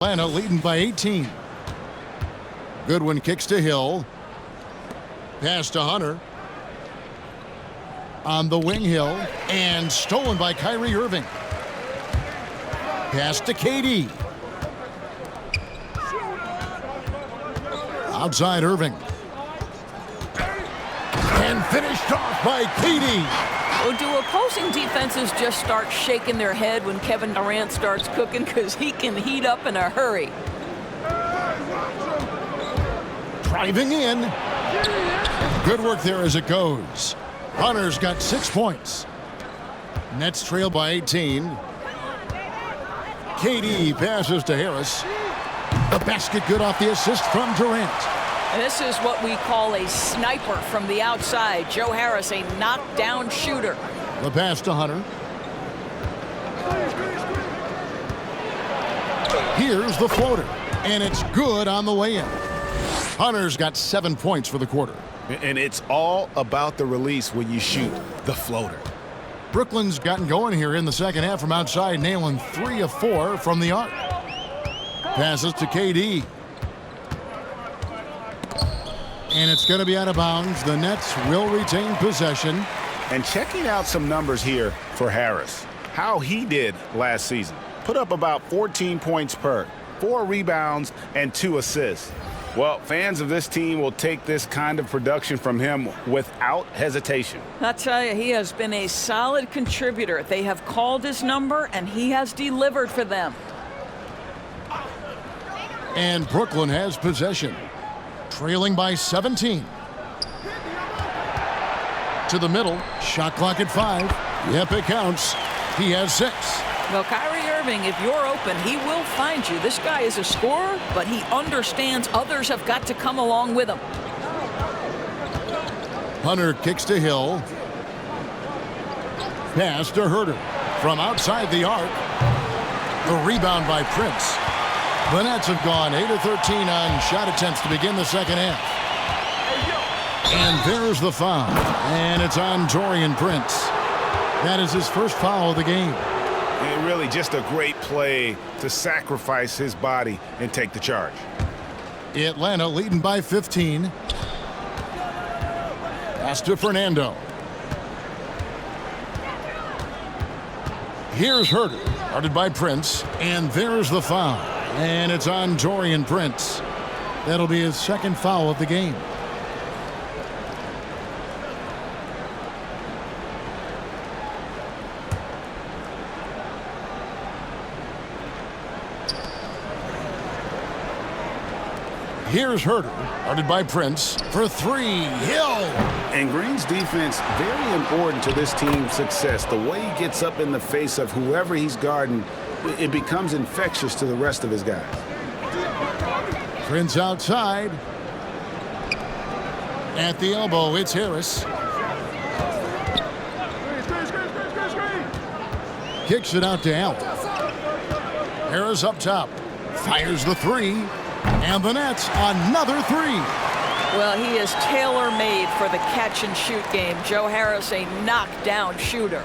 Atlanta leading by 18. Goodwin kicks to Hill. Pass to Hunter. On the wing, Hill. And stolen by Kyrie Irving. Pass to KD. Outside Irving. And finished off by KD. Or do opposing defenses just start shaking their head when Kevin Durant starts cooking, because he can heat up in a hurry? Driving in. Good work there as it goes. Hunter's got 6 points. Nets trail by 18. KD passes to Harris. The basket good off the assist from Durant. And this is what we call a sniper from the outside. Joe Harris, a knockdown shooter. The pass to Hunter. Here's the floater, and it's good on the way in. Hunter's got 7 points for the quarter. And it's all about the release when you shoot the floater. Brooklyn's gotten going here in the second half from outside, nailing 3 of 4 from the arc. Passes to KD. And it's going to be out of bounds. The Nets will retain possession. And checking out some numbers here for Harris. How he did last season. Put up about 14 points per, 4 rebounds, and 2 assists. Well, fans of this team will take this kind of production from him without hesitation. I tell you, he has been a solid contributor. They have called his number, and he has delivered for them. And Brooklyn has possession, trailing by 17. To the middle, shot clock at 5. Yep, it counts. He has 6. Well, Kyrie Irving, if you're open, he will find you. This guy is a scorer, but he understands others have got to come along with him. Hunter kicks to Hill. Pass to Herter from outside the arc. The rebound by Prince. The Nets have gone 8 of 13 on shot attempts to begin the second half. And there's the foul. And it's on Taurean Prince. That is his first foul of the game. And really just a great play to sacrifice his body and take the charge. Atlanta leading by 15. Pass to Fernando. Here's Herter, guarded by Prince. And there's the foul. And it's on Taurean Prince. That'll be his second foul of the game. Here's Herter, guarded by Prince for 3. Hill. And Green's defense, very important to this team's success. The way he gets up in the face of whoever he's guarding, it becomes infectious to the rest of his guys. Prince outside. At the elbow, it's Harris. Kicks it out to Allen. Harris up top. Fires the 3. And the Nets, another 3. Well, he is tailor-made for the catch-and-shoot game. Joe Harris, a knockdown shooter.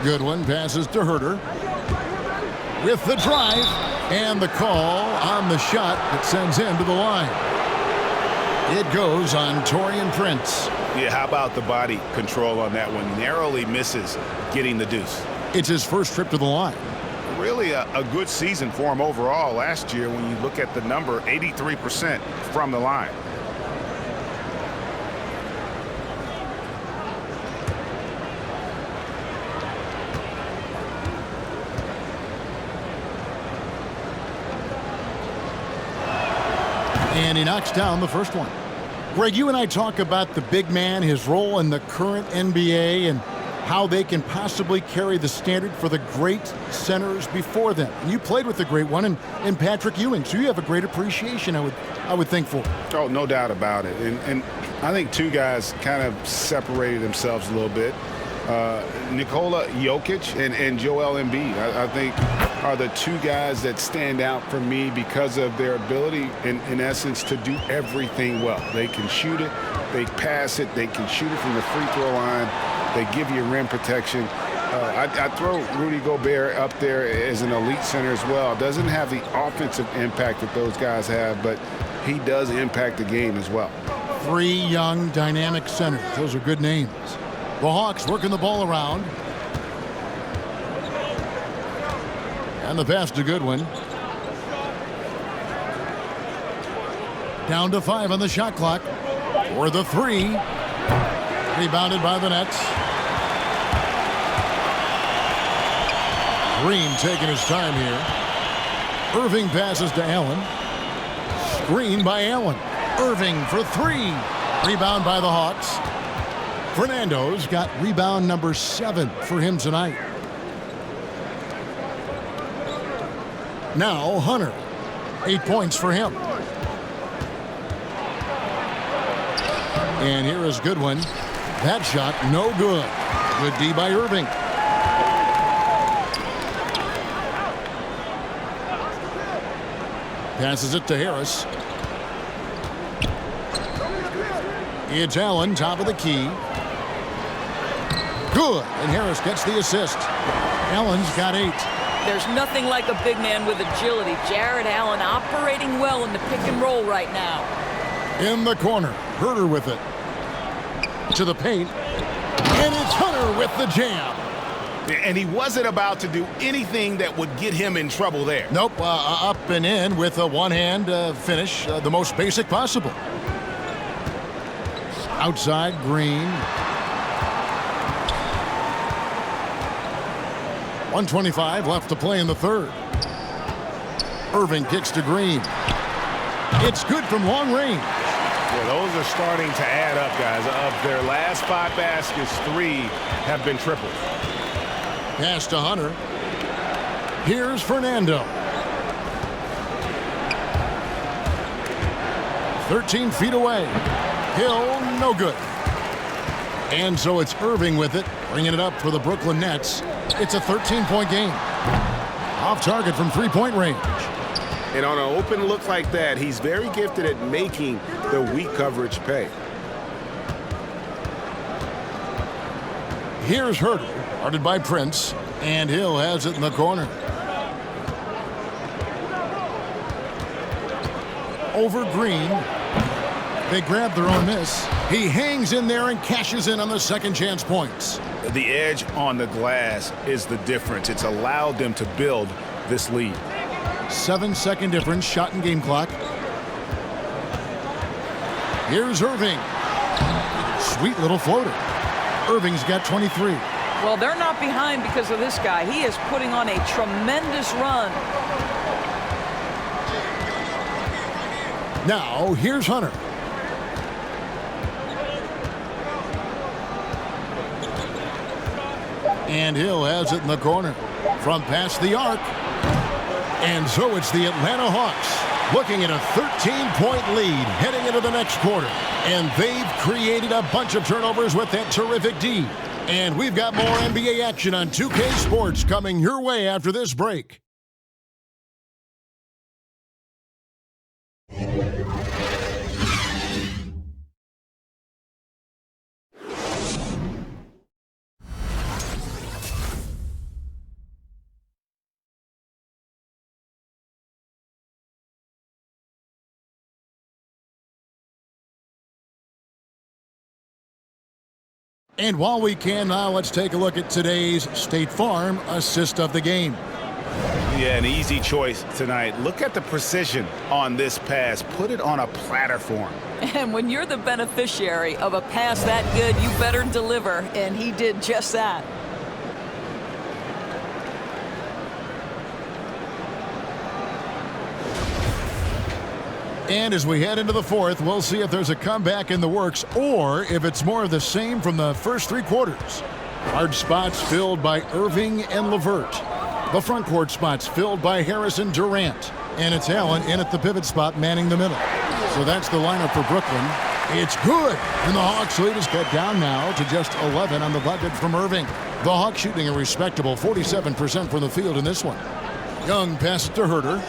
Goodwin passes to Herter. With the drive. And the call on the shot that sends him to the line. It goes on Taurean Prince. Yeah, how about the body control on that one? Narrowly misses getting the deuce. It's his first trip to the line. Really a good season for him overall last year when you look at the number, 83% from the line. And he knocks down the first one. Greg, you and I talk about the big man, his role in the current NBA, and how they can possibly carry the standard for the great centers before them. And you played with the great one in Patrick Ewing, so you have a great appreciation, I would think, for. Oh, no doubt about it. And I think two guys kind of separated themselves a little bit. Nikola Jokic and Joel Embiid, I think, are the two guys that stand out for me because of their ability, in essence, to do everything well. They can shoot it, they pass it, they can shoot it from the free throw line, they give you rim protection. I throw Rudy Gobert up there as an elite center as well. Doesn't have the offensive impact that those guys have, but he does impact the game as well. 3 young, dynamic centers. Those are good names. The Hawks working the ball around. And the pass to Goodwin. Down to 5 on the shot clock. For the 3. Rebounded by the Nets. Green taking his time here. Irving passes to Allen. Screen by Allen. Irving for 3. Rebound by the Hawks. Fernando's got rebound number 7 for him tonight. Now Hunter. 8 points for him. And here is Goodwin. That shot no good. Good D by Irving. Passes it to Harris. It's Allen, top of the key. Good. And Harris gets the assist. Allen's got 8. There's nothing like a big man with agility. Jared Allen operating well in the pick and roll right now. In the corner. Herter with it. To the paint. And it's Hunter with the jam. And he wasn't about to do anything that would get him in trouble there. Nope. Up and in with a one-hand finish. The most basic possible. Outside, Green. 1:25 left to play in the third. Irving kicks to Green. It's good from long range. Yeah, those are starting to add up, guys. Of their last 5 baskets, 3 have been triples. Pass to Hunter. Here's Fernando. 13 feet away. Hill, no good. And so it's Irving with it, bringing it up for the Brooklyn Nets. It's a 13-point game. Off target from 3-point range. And on an open look like that, he's very gifted at making the weak coverage pay. Here's Herter, guarded by Prince, and Hill has it in the corner. Over Green. They grab their own miss. He hangs in there and cashes in on the second chance points. The edge on the glass is the difference. It's allowed them to build this lead. 7-second difference, shot and game clock. Here's Irving. Sweet little floater. Irving's got 23. Well, they're not behind because of this guy. He is putting on a tremendous run. Now, here's Hunter. And Hill has it in the corner. From past the arc. And so it's the Atlanta Hawks looking at a 13-point lead heading into the next quarter. And they've created a bunch of turnovers with that terrific D. And we've got more NBA action on 2K Sports coming your way after this break. And while we can now, let's take a look at today's State Farm assist of the game. Yeah, an easy choice tonight. Look at the precision on this pass. Put it on a platter form. And when you're the beneficiary of a pass that good, you better deliver. And he did just that. And as we head into the fourth, we'll see if there's a comeback in the works or if it's more of the same from the first 3 quarters. Hard spots filled by Irving and LeVert. The front court spots filled by Harris and Durant. And it's Allen in at the pivot spot manning the middle. So that's the lineup for Brooklyn. It's good. And the Hawks lead is cut down now to just 11 on the bucket from Irving. The Hawks shooting a respectable 47% from the field in this one. Young passes to Herter.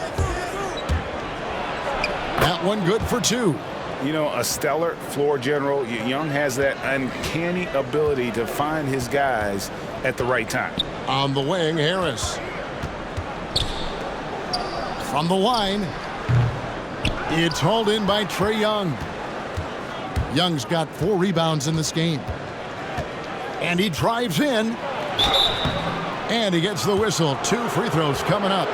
That one good for 2. You know, a stellar floor general. Young has that uncanny ability to find his guys at the right time. On the wing, Harris. From the line, it's hauled in by Trae Young. Young's got 4 rebounds in this game. And he drives in. And he gets the whistle. 2 free throws coming up.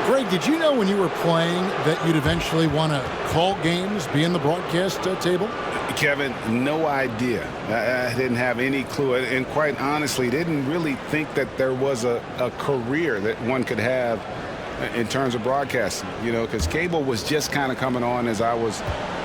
Greg, did you know when you were playing that you'd eventually want to call games, be in the broadcast table? Kevin, no idea. I didn't have any clue. And quite honestly, didn't really think that there was a career that one could have in terms of broadcasting, you know, because cable was just kind of coming on as I was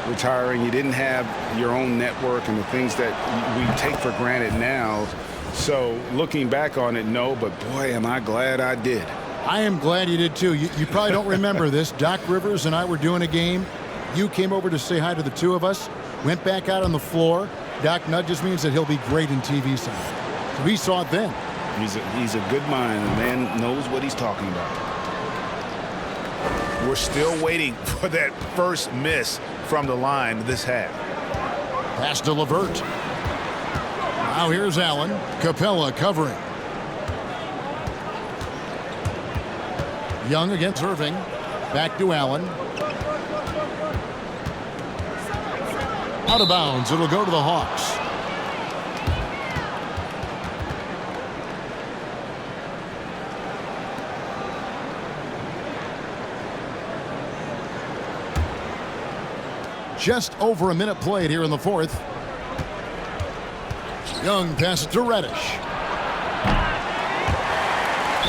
retiring. You didn't have your own network and the things that we take for granted now. So looking back on it, no, but boy, am I glad I did. I am glad you did too. You probably don't remember this. Doc Rivers and I were doing a game. You came over to say hi to the two of us, went back out on the floor. Doc nudges me and said he'll be great in TV someday. So we saw it then. He's a good mind. The man knows what he's talking about. We're still waiting for that first miss from the line this half. Pass to LeVert. Now here's Allen. Capella covering. Young against Irving. Back to Allen. Out of bounds. It'll go to the Hawks. Just over a minute played here in the fourth. Young passes to Reddish.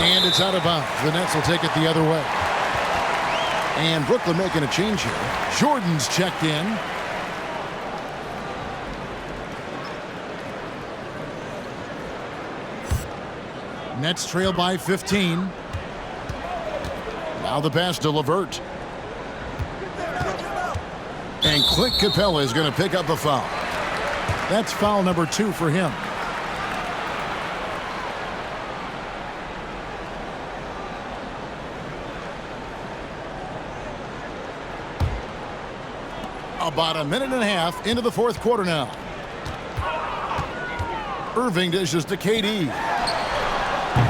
And it's out of bounds. The Nets will take it the other way. And Brooklyn making a change here. Jordan's checked in. Nets trail by 15. Now the pass to LeVert. And Clint Capella is going to pick up a foul. That's foul number 2 for him. About a minute and a half into the fourth quarter now. Irving dishes to KD.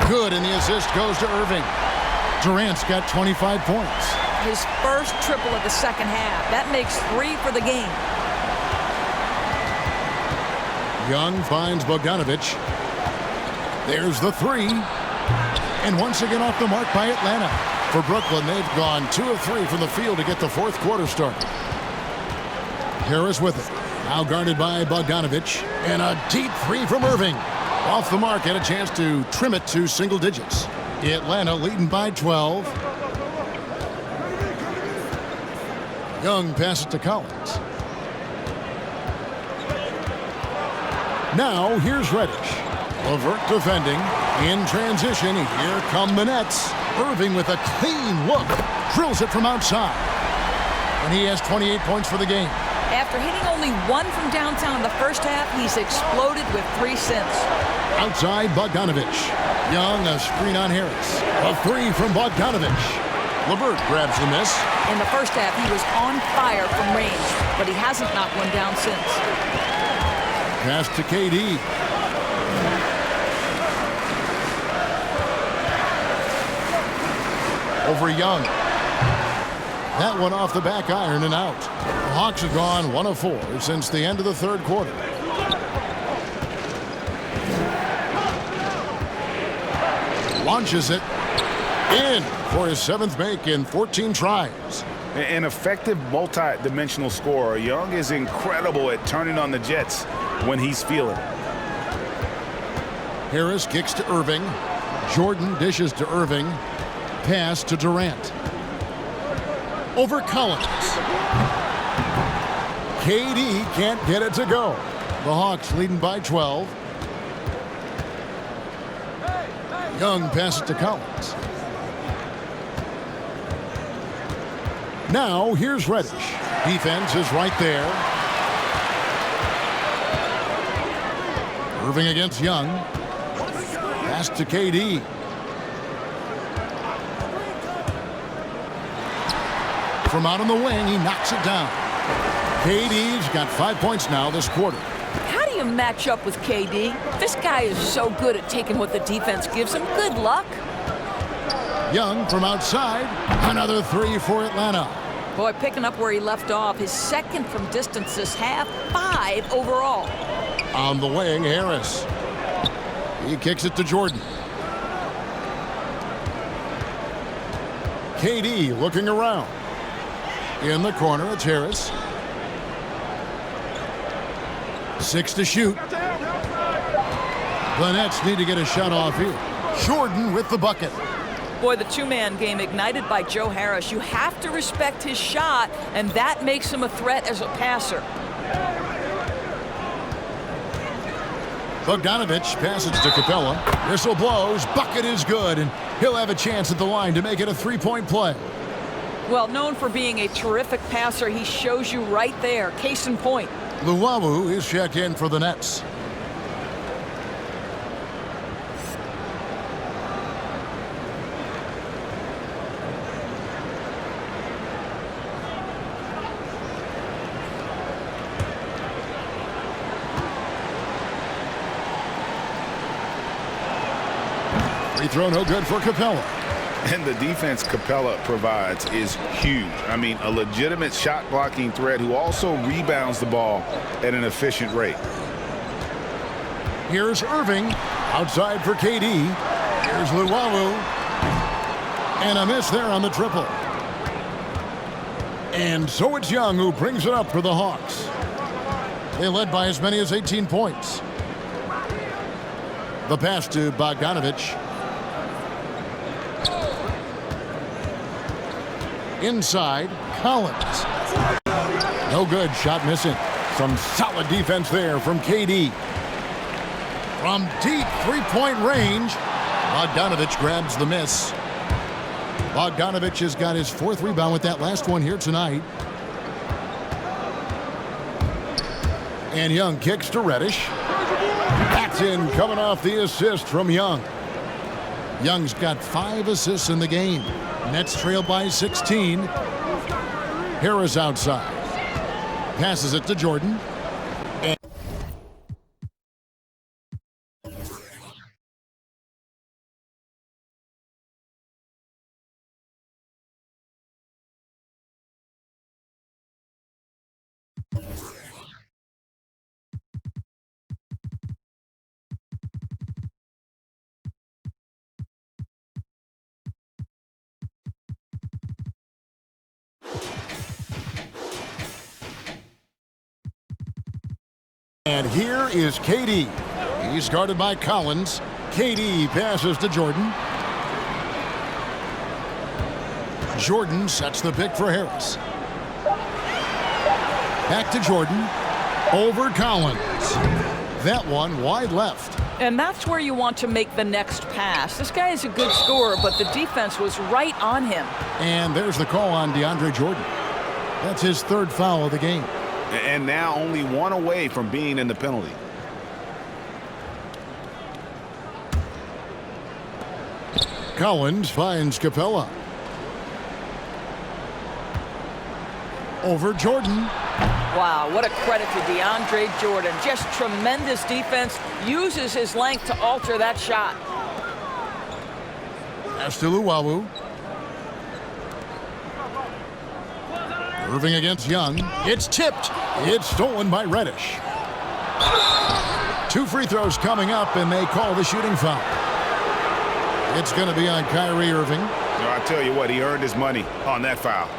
Good, and the assist goes to Irving. Durant's got 25 points. His first triple of the second half. That makes 3 for the game. Young finds Bogdanovich. There's the 3. And once again off the mark by Atlanta. For Brooklyn, they've gone 2 of 3 from the field to get the fourth quarter started. Harris with it. Now guarded by Bogdanovich. And a deep 3 from Irving. Off the mark, had a chance to trim it to single digits. Atlanta leading by 12. Young passes to Collins. Now here's Reddish. LeVert defending. In transition, here come the Nets. Irving with a clean look. Drills it from outside. And he has 28 points for the game. After hitting only 1 from downtown in the first half, he's exploded with 3 since. Outside Bogdanovich. Young, a screen on Harris. A 3 from Bogdanovich. LeVert grabs the miss. In the first half, he was on fire from range, but he hasn't knocked one down since. Pass to KD. Over Young. That one off the back iron and out. The Hawks have gone 1 of 4 since the end of the third quarter. Launches it in for his 7th make in 14 tries. An effective multi-dimensional scorer. Young is incredible at turning on the Jets when he's feeling it. Harris kicks to Irving. Jordan dishes to Irving. Pass to Durant. Over Collins. KD can't get it to go. The Hawks leading by 12. Young passes to Collins. Now here's Reddish. Defense is right there. Irving against Young. Pass to KD. From out on the wing, he knocks it down. KD's got 5 points now this quarter. How do you match up with KD? This guy is so good at taking what the defense gives him. Good luck. Young from outside. Another 3 for Atlanta. Boy, picking up where he left off. His 2nd from distance this half. 5 overall. On the wing, Harris. He kicks it to Jordan. KD looking around. In the corner, it's Harris. 6 to shoot. The Nets need to get a shot off here. Jordan with the bucket. Boy, the two-man game ignited by Joe Harris. You have to respect his shot, and that makes him a threat as a passer. Bogdanovich passes to Capella. Whistle blows. Bucket is good, and he'll have a chance at the line to make it a three-point play. Well, known for being a terrific passer, he shows you right there. Case in point. Luwawu is checked in for the Nets. Free throw no good for Capella. And the defense Capella provides is huge. I mean, a legitimate shot blocking threat who also rebounds the ball at an efficient rate. Here's Irving outside for KD. Here's Luwawu. And a miss there on the triple. And so it's Young who brings it up for the Hawks. They led by as many as 18 points. The pass to Bogdanovich. Inside, Collins. No good, shot missing. Some solid defense there from KD. From deep three-point range, Bogdanovich grabs the miss. Bogdanovich has got his 4th rebound with that last one here tonight. And Young kicks to Reddish. That's in, coming off the assist from Young. Young's got 5 assists in the game. Nets trail by 16. Harris outside. Passes it to Jordan. And here is KD. He's guarded by Collins. KD passes to Jordan. Jordan sets the pick for Harris. Back to Jordan. Over Collins. That one wide left. And that's where you want to make the next pass. This guy is a good scorer, but the defense was right on him. And there's the call on DeAndre Jordan. That's his 3rd foul of the game. And now only 1 away from being in the penalty. Collins finds Capella. Over Jordan. Wow, what a credit to DeAndre Jordan. Just tremendous defense. Uses his length to alter that shot. Pass to Luwawu. Irving against Young. It's tipped. It's stolen by Reddish. 2 free throws coming up, and they call the shooting foul. It's going to be on Kyrie Irving. I tell you what, he earned his money on that foul.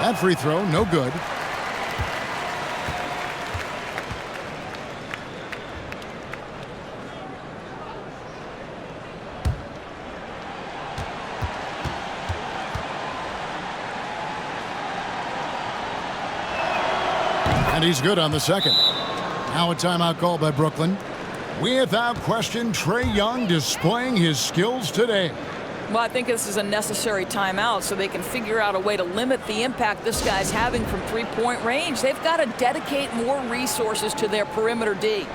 That free throw, no good. And he's good on the second. Now a timeout call by Brooklyn. Without question, Trae Young displaying his skills today. Well, I think this is a necessary timeout so they can figure out a way to limit the impact this guy's having from three-point range. They've got to dedicate more resources to their perimeter D.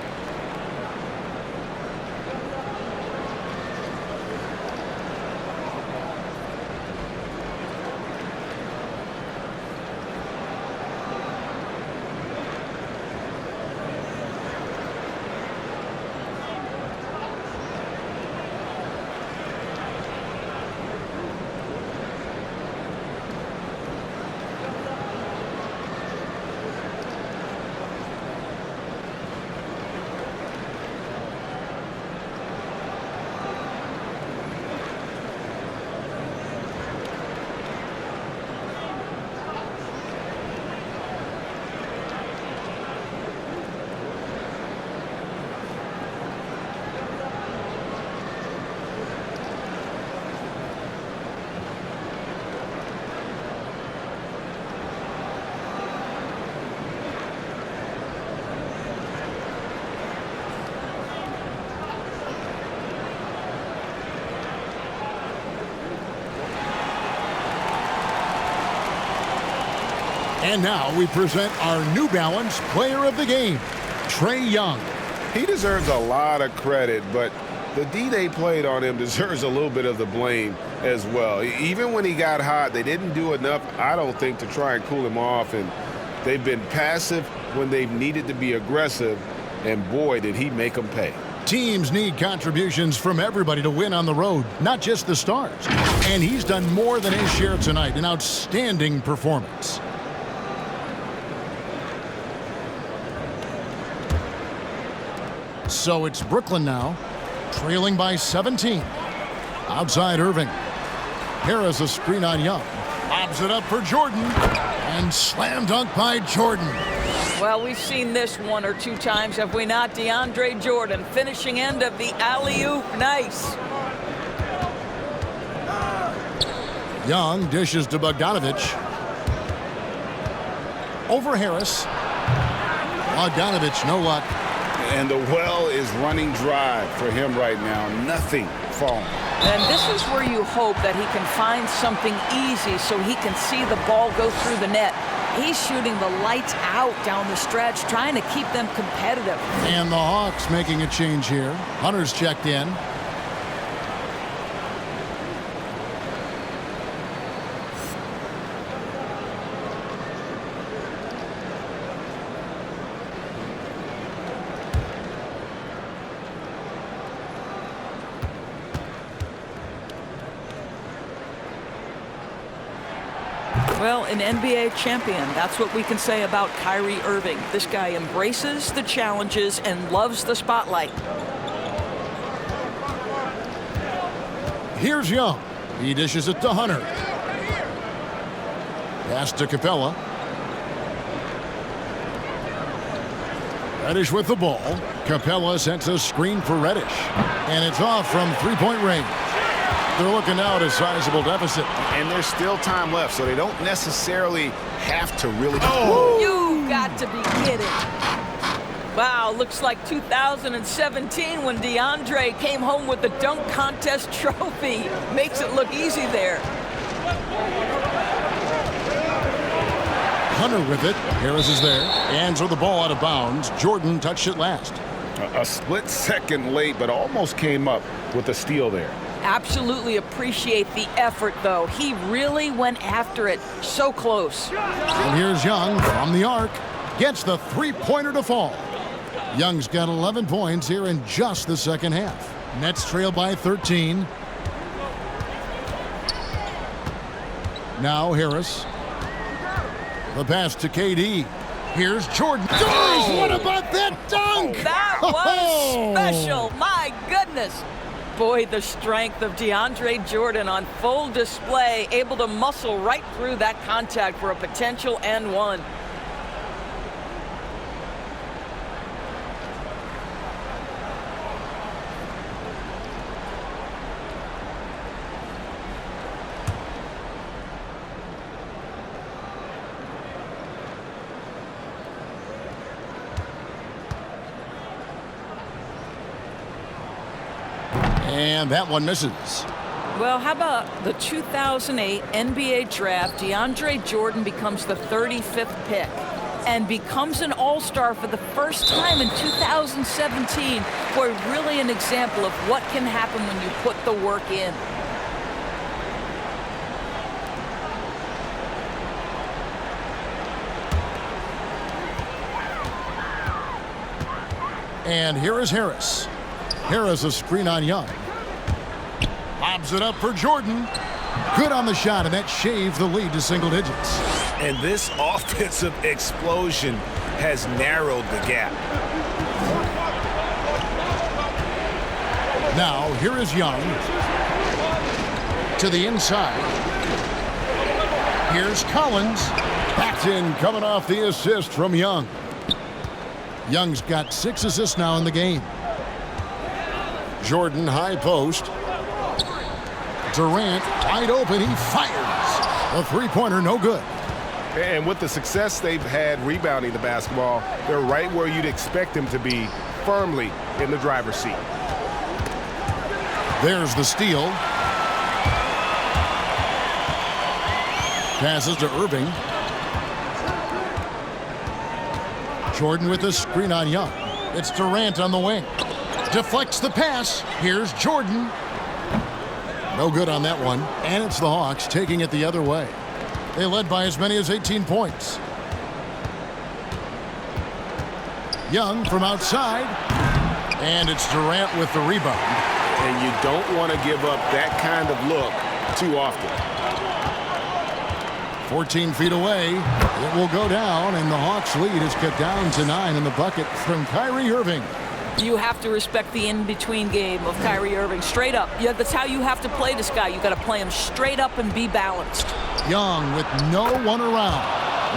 And now we present our New Balance Player of the Game, Trae Young. He deserves a lot of credit, but the D they played on him deserves a little bit of the blame as well. Even when he got hot, they didn't do enough, I don't think, to try and cool him off. And they've been passive when they've needed to be aggressive. And boy, did he make them pay. Teams need contributions from everybody to win on the road, not just the stars. And he's done more than his share tonight. An outstanding performance. So it's Brooklyn now, trailing by 17. Outside Irving. Harris a screen on Young. Lobs it up for Jordan. And slam dunk by Jordan. Well, we've seen this one or two times, have we not? DeAndre Jordan, finishing end of the alley-oop. Nice. Young dishes to Bogdanovich. Over Harris. Bogdanovich, no luck. And the well is running dry for him right now. Nothing falling. And this is where you hope that he can find something easy so he can see the ball go through the net. He's shooting the lights out down the stretch, trying to keep them competitive. And the Hawks making a change here. Hunter's checked in. Well, an NBA champion. That's what we can say about Kyrie Irving. This guy embraces the challenges and loves the spotlight. Here's Young. He dishes it to Hunter. Pass to Capella. Reddish with the ball. Capella sets a screen for Reddish. And it's off from three-point range. They're looking now at a sizable deficit. And there's still time left, so they don't necessarily have to really... Oh! You've got to be kidding. Wow, looks like 2017 when DeAndre came home with the dunk contest trophy. Makes it look easy there. Hunter with it. Harris is there. Hands the ball out of bounds. Jordan touched it last. A split second late, but almost came up with a steal there. Absolutely appreciate the effort, though. He really went after it. So close. And here's Young from the arc. Gets the three-pointer to fall. Young's got 11 points here in just the second half. Nets trail by 13. Now Harris. The pass to KD. Here's Jordan. Oh, what about that dunk? That was special. My goodness. Boy, the strength of DeAndre Jordan on full display, able to muscle right through that contact for a potential and one. And that one misses. Well, how about the 2008 NBA draft? DeAndre Jordan becomes the 35th pick and becomes an all-star for the first time in 2017. Boy, really an example of what can happen when you put the work in. And here is Harris. Harris a screen on Young. Lobs it up for Jordan. Good on the shot, and that shaves the lead to single digits. And this offensive explosion has narrowed the gap. Now, here is Young. To the inside. Here's Collins. Backed in, coming off the assist from Young. Young's got 6 assists now in the game. Jordan, high post. Durant, wide open. He fires. A three-pointer, no good. And with the success they've had rebounding the basketball, they're right where you'd expect them to be, firmly in the driver's seat. There's the steal. Passes to Irving. Jordan with a screen on Young. It's Durant on the wing. Deflects the pass. Here's Jordan. No good on that one. And it's the Hawks taking it the other way. They led by as many as 18 points. Young from outside. And it's Durant with the rebound. And you don't want to give up that kind of look too often. 14 feet away. It will go down, and the Hawks lead is cut down to 9 in the bucket from Kyrie Irving. You have to respect the in-between game of Kyrie Irving. Straight up. Yeah, that's how you have to play this guy. You got to play him straight up and be balanced. Young with no one around.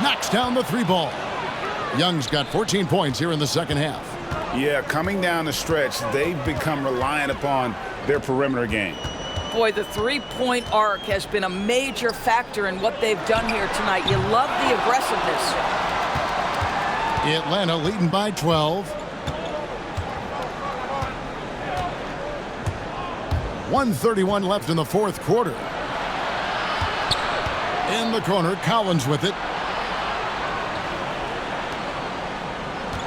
Knocks down the three ball. Young's got 14 points here in the second half. Yeah, coming down the stretch, they've become reliant upon their perimeter game. Boy, the three-point arc has been a major factor in what they've done here tonight. You love the aggressiveness. Atlanta leading by 12. 1:31 left in the fourth quarter. In the corner, Collins with it.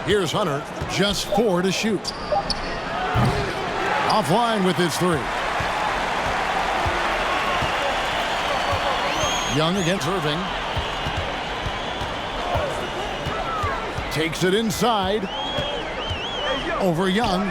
Here's Hunter, just 4 to shoot. Offline with his 3. Young against Irving. Takes it inside. Over Young.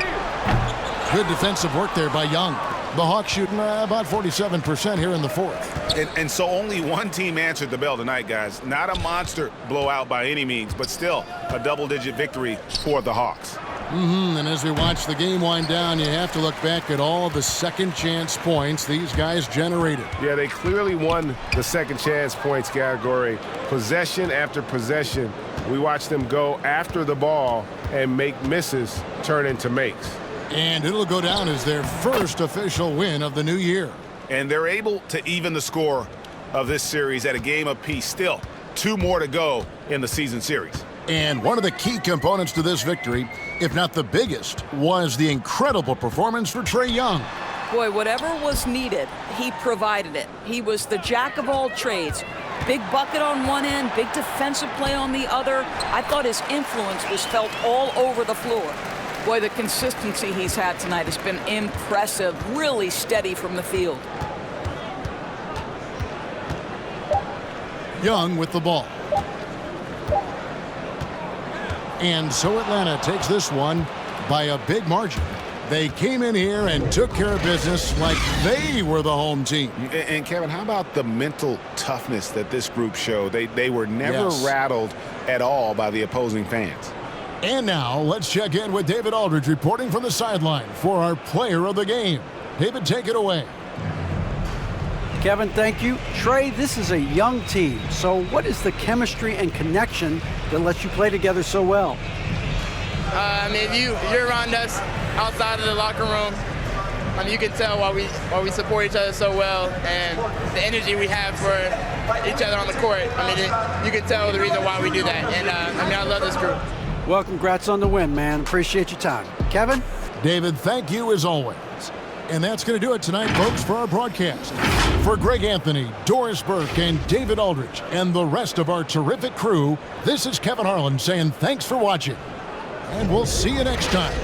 Good defensive work there by Young. The Hawks shooting about 47% here in the fourth. And so only one team answered the bell tonight, guys. Not a monster blowout by any means, but still a double-digit victory for the Hawks. And as we watch the game wind down, you have to look back at all the second chance points these guys generated. Yeah, they clearly won the second chance points category. Possession after possession, we watched them go after the ball and make misses turn into makes. And it'll go down as their first official win of the new year. And they're able to even the score of this series at a game apiece. Still, 2 more to go in the season series. And one of the key components to this victory, if not the biggest, was the incredible performance for Trae Young. Boy, whatever was needed, he provided it. He was the jack of all trades. Big bucket on one end, big defensive play on the other. I thought his influence was felt all over the floor. Boy, the consistency he's had tonight has been impressive, really steady from the field. Young with the ball. And so Atlanta takes this one by a big margin. They came in here and took care of business like they were the home team. And Kevin, how about the mental toughness that this group showed? They were never rattled at all by the opposing fans. And now let's check in with David Aldridge reporting from the sideline for our player of the game. David, take it away. Kevin, thank you. Trae, this is a young team. So what is the chemistry and connection that lets you play together so well? I mean, if you're around us outside of the locker room, you can tell why we support each other so well and the energy we have for each other on the court. I mean, you can tell the reason why we do that. And I love this group. Well, congrats on the win, man. Appreciate your time. Kevin? David, thank you as always. And that's going to do it tonight, folks, for our broadcast. For Greg Anthony, Doris Burke, and David Aldridge, and the rest of our terrific crew, this is Kevin Harlan saying thanks for watching. And we'll see you next time.